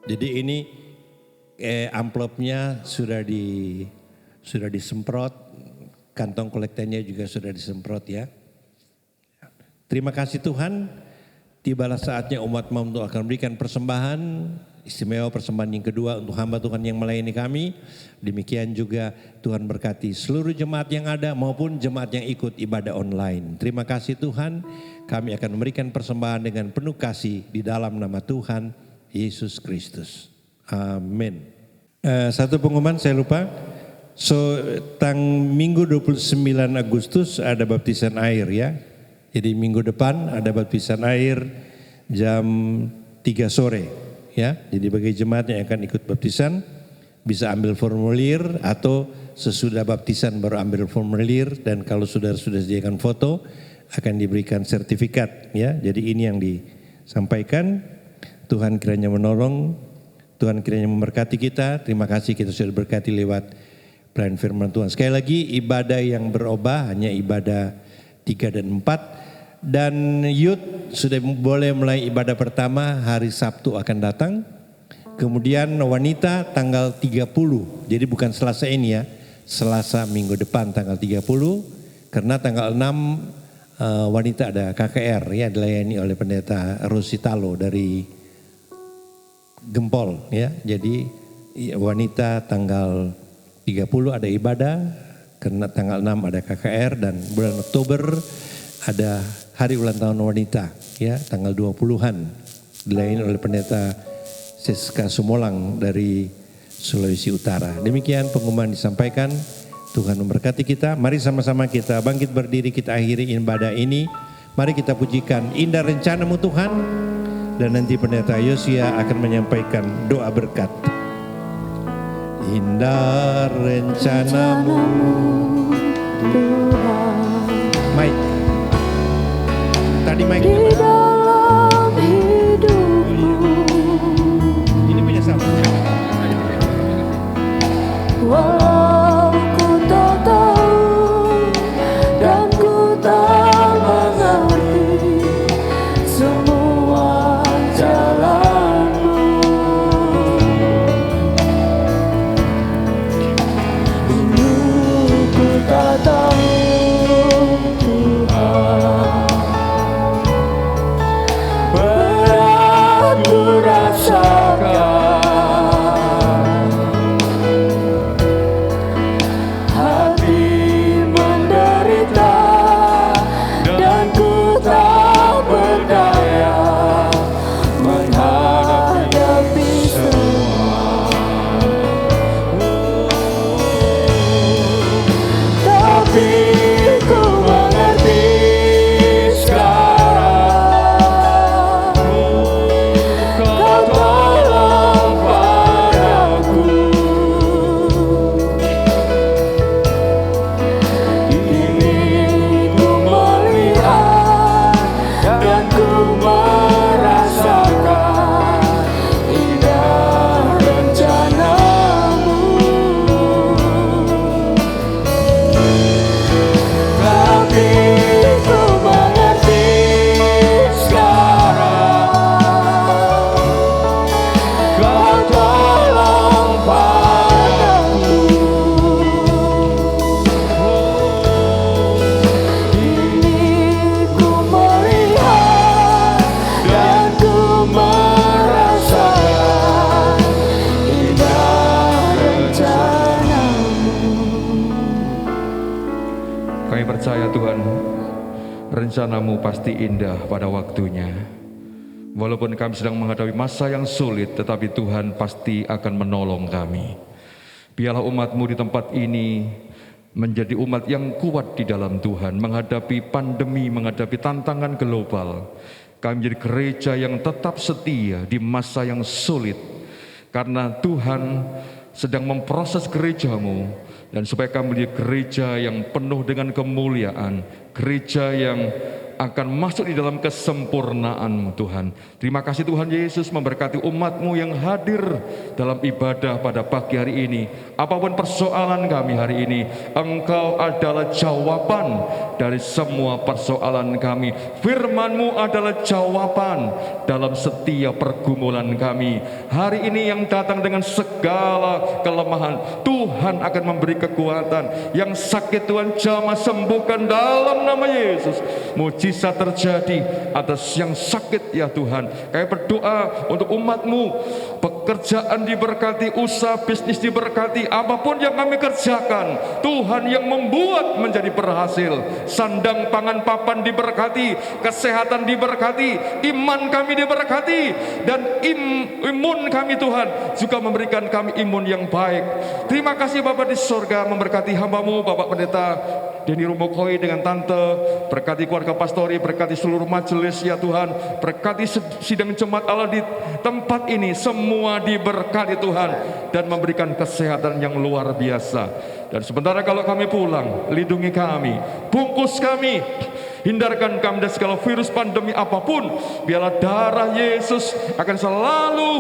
Jadi ini amplopnya sudah disemprot, kantong kolektannya juga sudah disemprot ya. Terima kasih Tuhan, tibalah saatnya umat Maumtu akan memberikan persembahan istimewa, persembahan yang kedua untuk hamba Tuhan yang melayani kami. Demikian juga Tuhan berkati seluruh jemaat yang ada maupun jemaat yang ikut ibadah online. Terima kasih Tuhan, kami akan memberikan persembahan dengan penuh kasih di dalam nama Tuhan Yesus Kristus. Amin. Satu pengumuman saya lupa. Minggu 29 Agustus ada baptisan air ya. Jadi minggu depan ada baptisan air jam 3 sore ya. Jadi bagi jemaat yang akan ikut baptisan bisa ambil formulir atau sesudah baptisan baru ambil formulir, dan kalau sudah sediakan foto akan diberikan sertifikat ya. Jadi ini yang disampaikan. Tuhan kiranya menolong, Tuhan kiranya memberkati kita. Terima kasih kita sudah berkati lewat pelayanan firman Tuhan. Sekali lagi ibadah yang berubah hanya ibadah 3 dan 4. Dan youth sudah boleh mulai ibadah pertama hari Sabtu akan datang. Kemudian wanita tanggal 30, jadi bukan Selasa ini ya. Selasa minggu depan tanggal 30, karena tanggal 6 wanita ada KKR ya, dilayani oleh pendeta Rositalo dari Gempol ya. Jadi wanita tanggal 30 ada ibadah, karena tanggal 6 ada KKR, dan bulan Oktober ada hari ulang tahun wanita ya, tanggal 20-an dilayani oleh pendeta Siska Sumolang dari Sulawesi Utara. Demikian pengumuman disampaikan. Tuhan memberkati kita. Mari sama-sama kita bangkit berdiri, kita akhiri ibadah ini. Mari kita pujikan indah rencana-Mu Tuhan. Dan nanti pendeta Yosia akan menyampaikan doa berkat. Indah rencana-Mu Tuhan, Mike. Tadi Mike di dalam hidupmu. ini punya sama. Walau ku tak tahu dan ku tak mengerti semua jalanmu, ku tak tahu Tuhan, berat ku rasakan. Percaya Tuhan, rencana-Mu pasti indah pada waktunya. Walaupun kami sedang menghadapi masa yang sulit, tetapi Tuhan pasti akan menolong kami. Biarlah umat-Mu di tempat ini menjadi umat yang kuat di dalam Tuhan, menghadapi pandemi, menghadapi tantangan global. Kami menjadi gereja yang tetap setia di masa yang sulit, karena Tuhan sedang memproses gereja-Mu. Dan supaya kami menjadi gereja yang penuh dengan kemuliaan, gereja yang akan masuk di dalam kesempurnaan-Mu Tuhan. Terima kasih Tuhan Yesus, memberkati umat-Mu yang hadir dalam ibadah pada pagi hari ini. Apapun persoalan kami hari ini, Engkau adalah jawaban dari semua persoalan kami. Firman-Mu adalah jawaban dalam setiap pergumulan kami. Hari ini yang datang dengan segala kelemahan, Tuhan akan memberi kekuatan. Yang sakit Tuhan jamah sembuhkan dalam nama Yesus. Mujizat terjadi atas yang sakit ya Tuhan. Kami berdoa untuk umat-Mu, pekerjaan diberkati, usaha bisnis diberkati, apapun yang kami kerjakan, Tuhan yang membuat menjadi berhasil. Sandang pangan papan diberkati, kesehatan diberkati, iman kami diberkati, dan imun kami Tuhan juga memberikan kami imun yang baik. Terima kasih Bapa di sorga, memberkati hamba-Mu Bapak Pendeta Denny Rumokoi dengan Tante, berkati keluarga pastori, berkati seluruh majelis ya Tuhan, berkati sidang jemaat Allah di tempat ini, semua diberkati Tuhan, dan memberikan kesehatan yang luar biasa. Dan sementara kalau kami pulang, lindungi kami, bungkus kami, hindarkan kami dari segala virus pandemi apapun. Biarlah darah Yesus akan selalu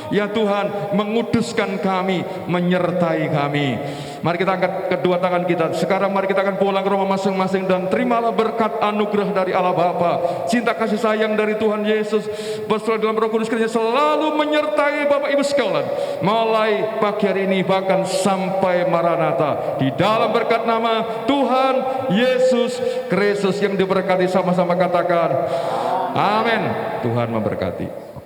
ya Tuhan menguduskan kami, menyertai kami. Mari kita angkat kedua tangan kita. Sekarang mari kita akan pulang ke rumah masing-masing dan terimalah berkat anugerah dari Allah Bapa. Cinta kasih sayang dari Tuhan Yesus berserta dalam Roh Kudus Kristus selalu menyertai Bapak Ibu sekalian. Mulai pagi hari ini bahkan sampai Maranatha. Di dalam berkat nama Tuhan Yesus Kristus yang diberkati, sama-sama katakan amin. Tuhan memberkati.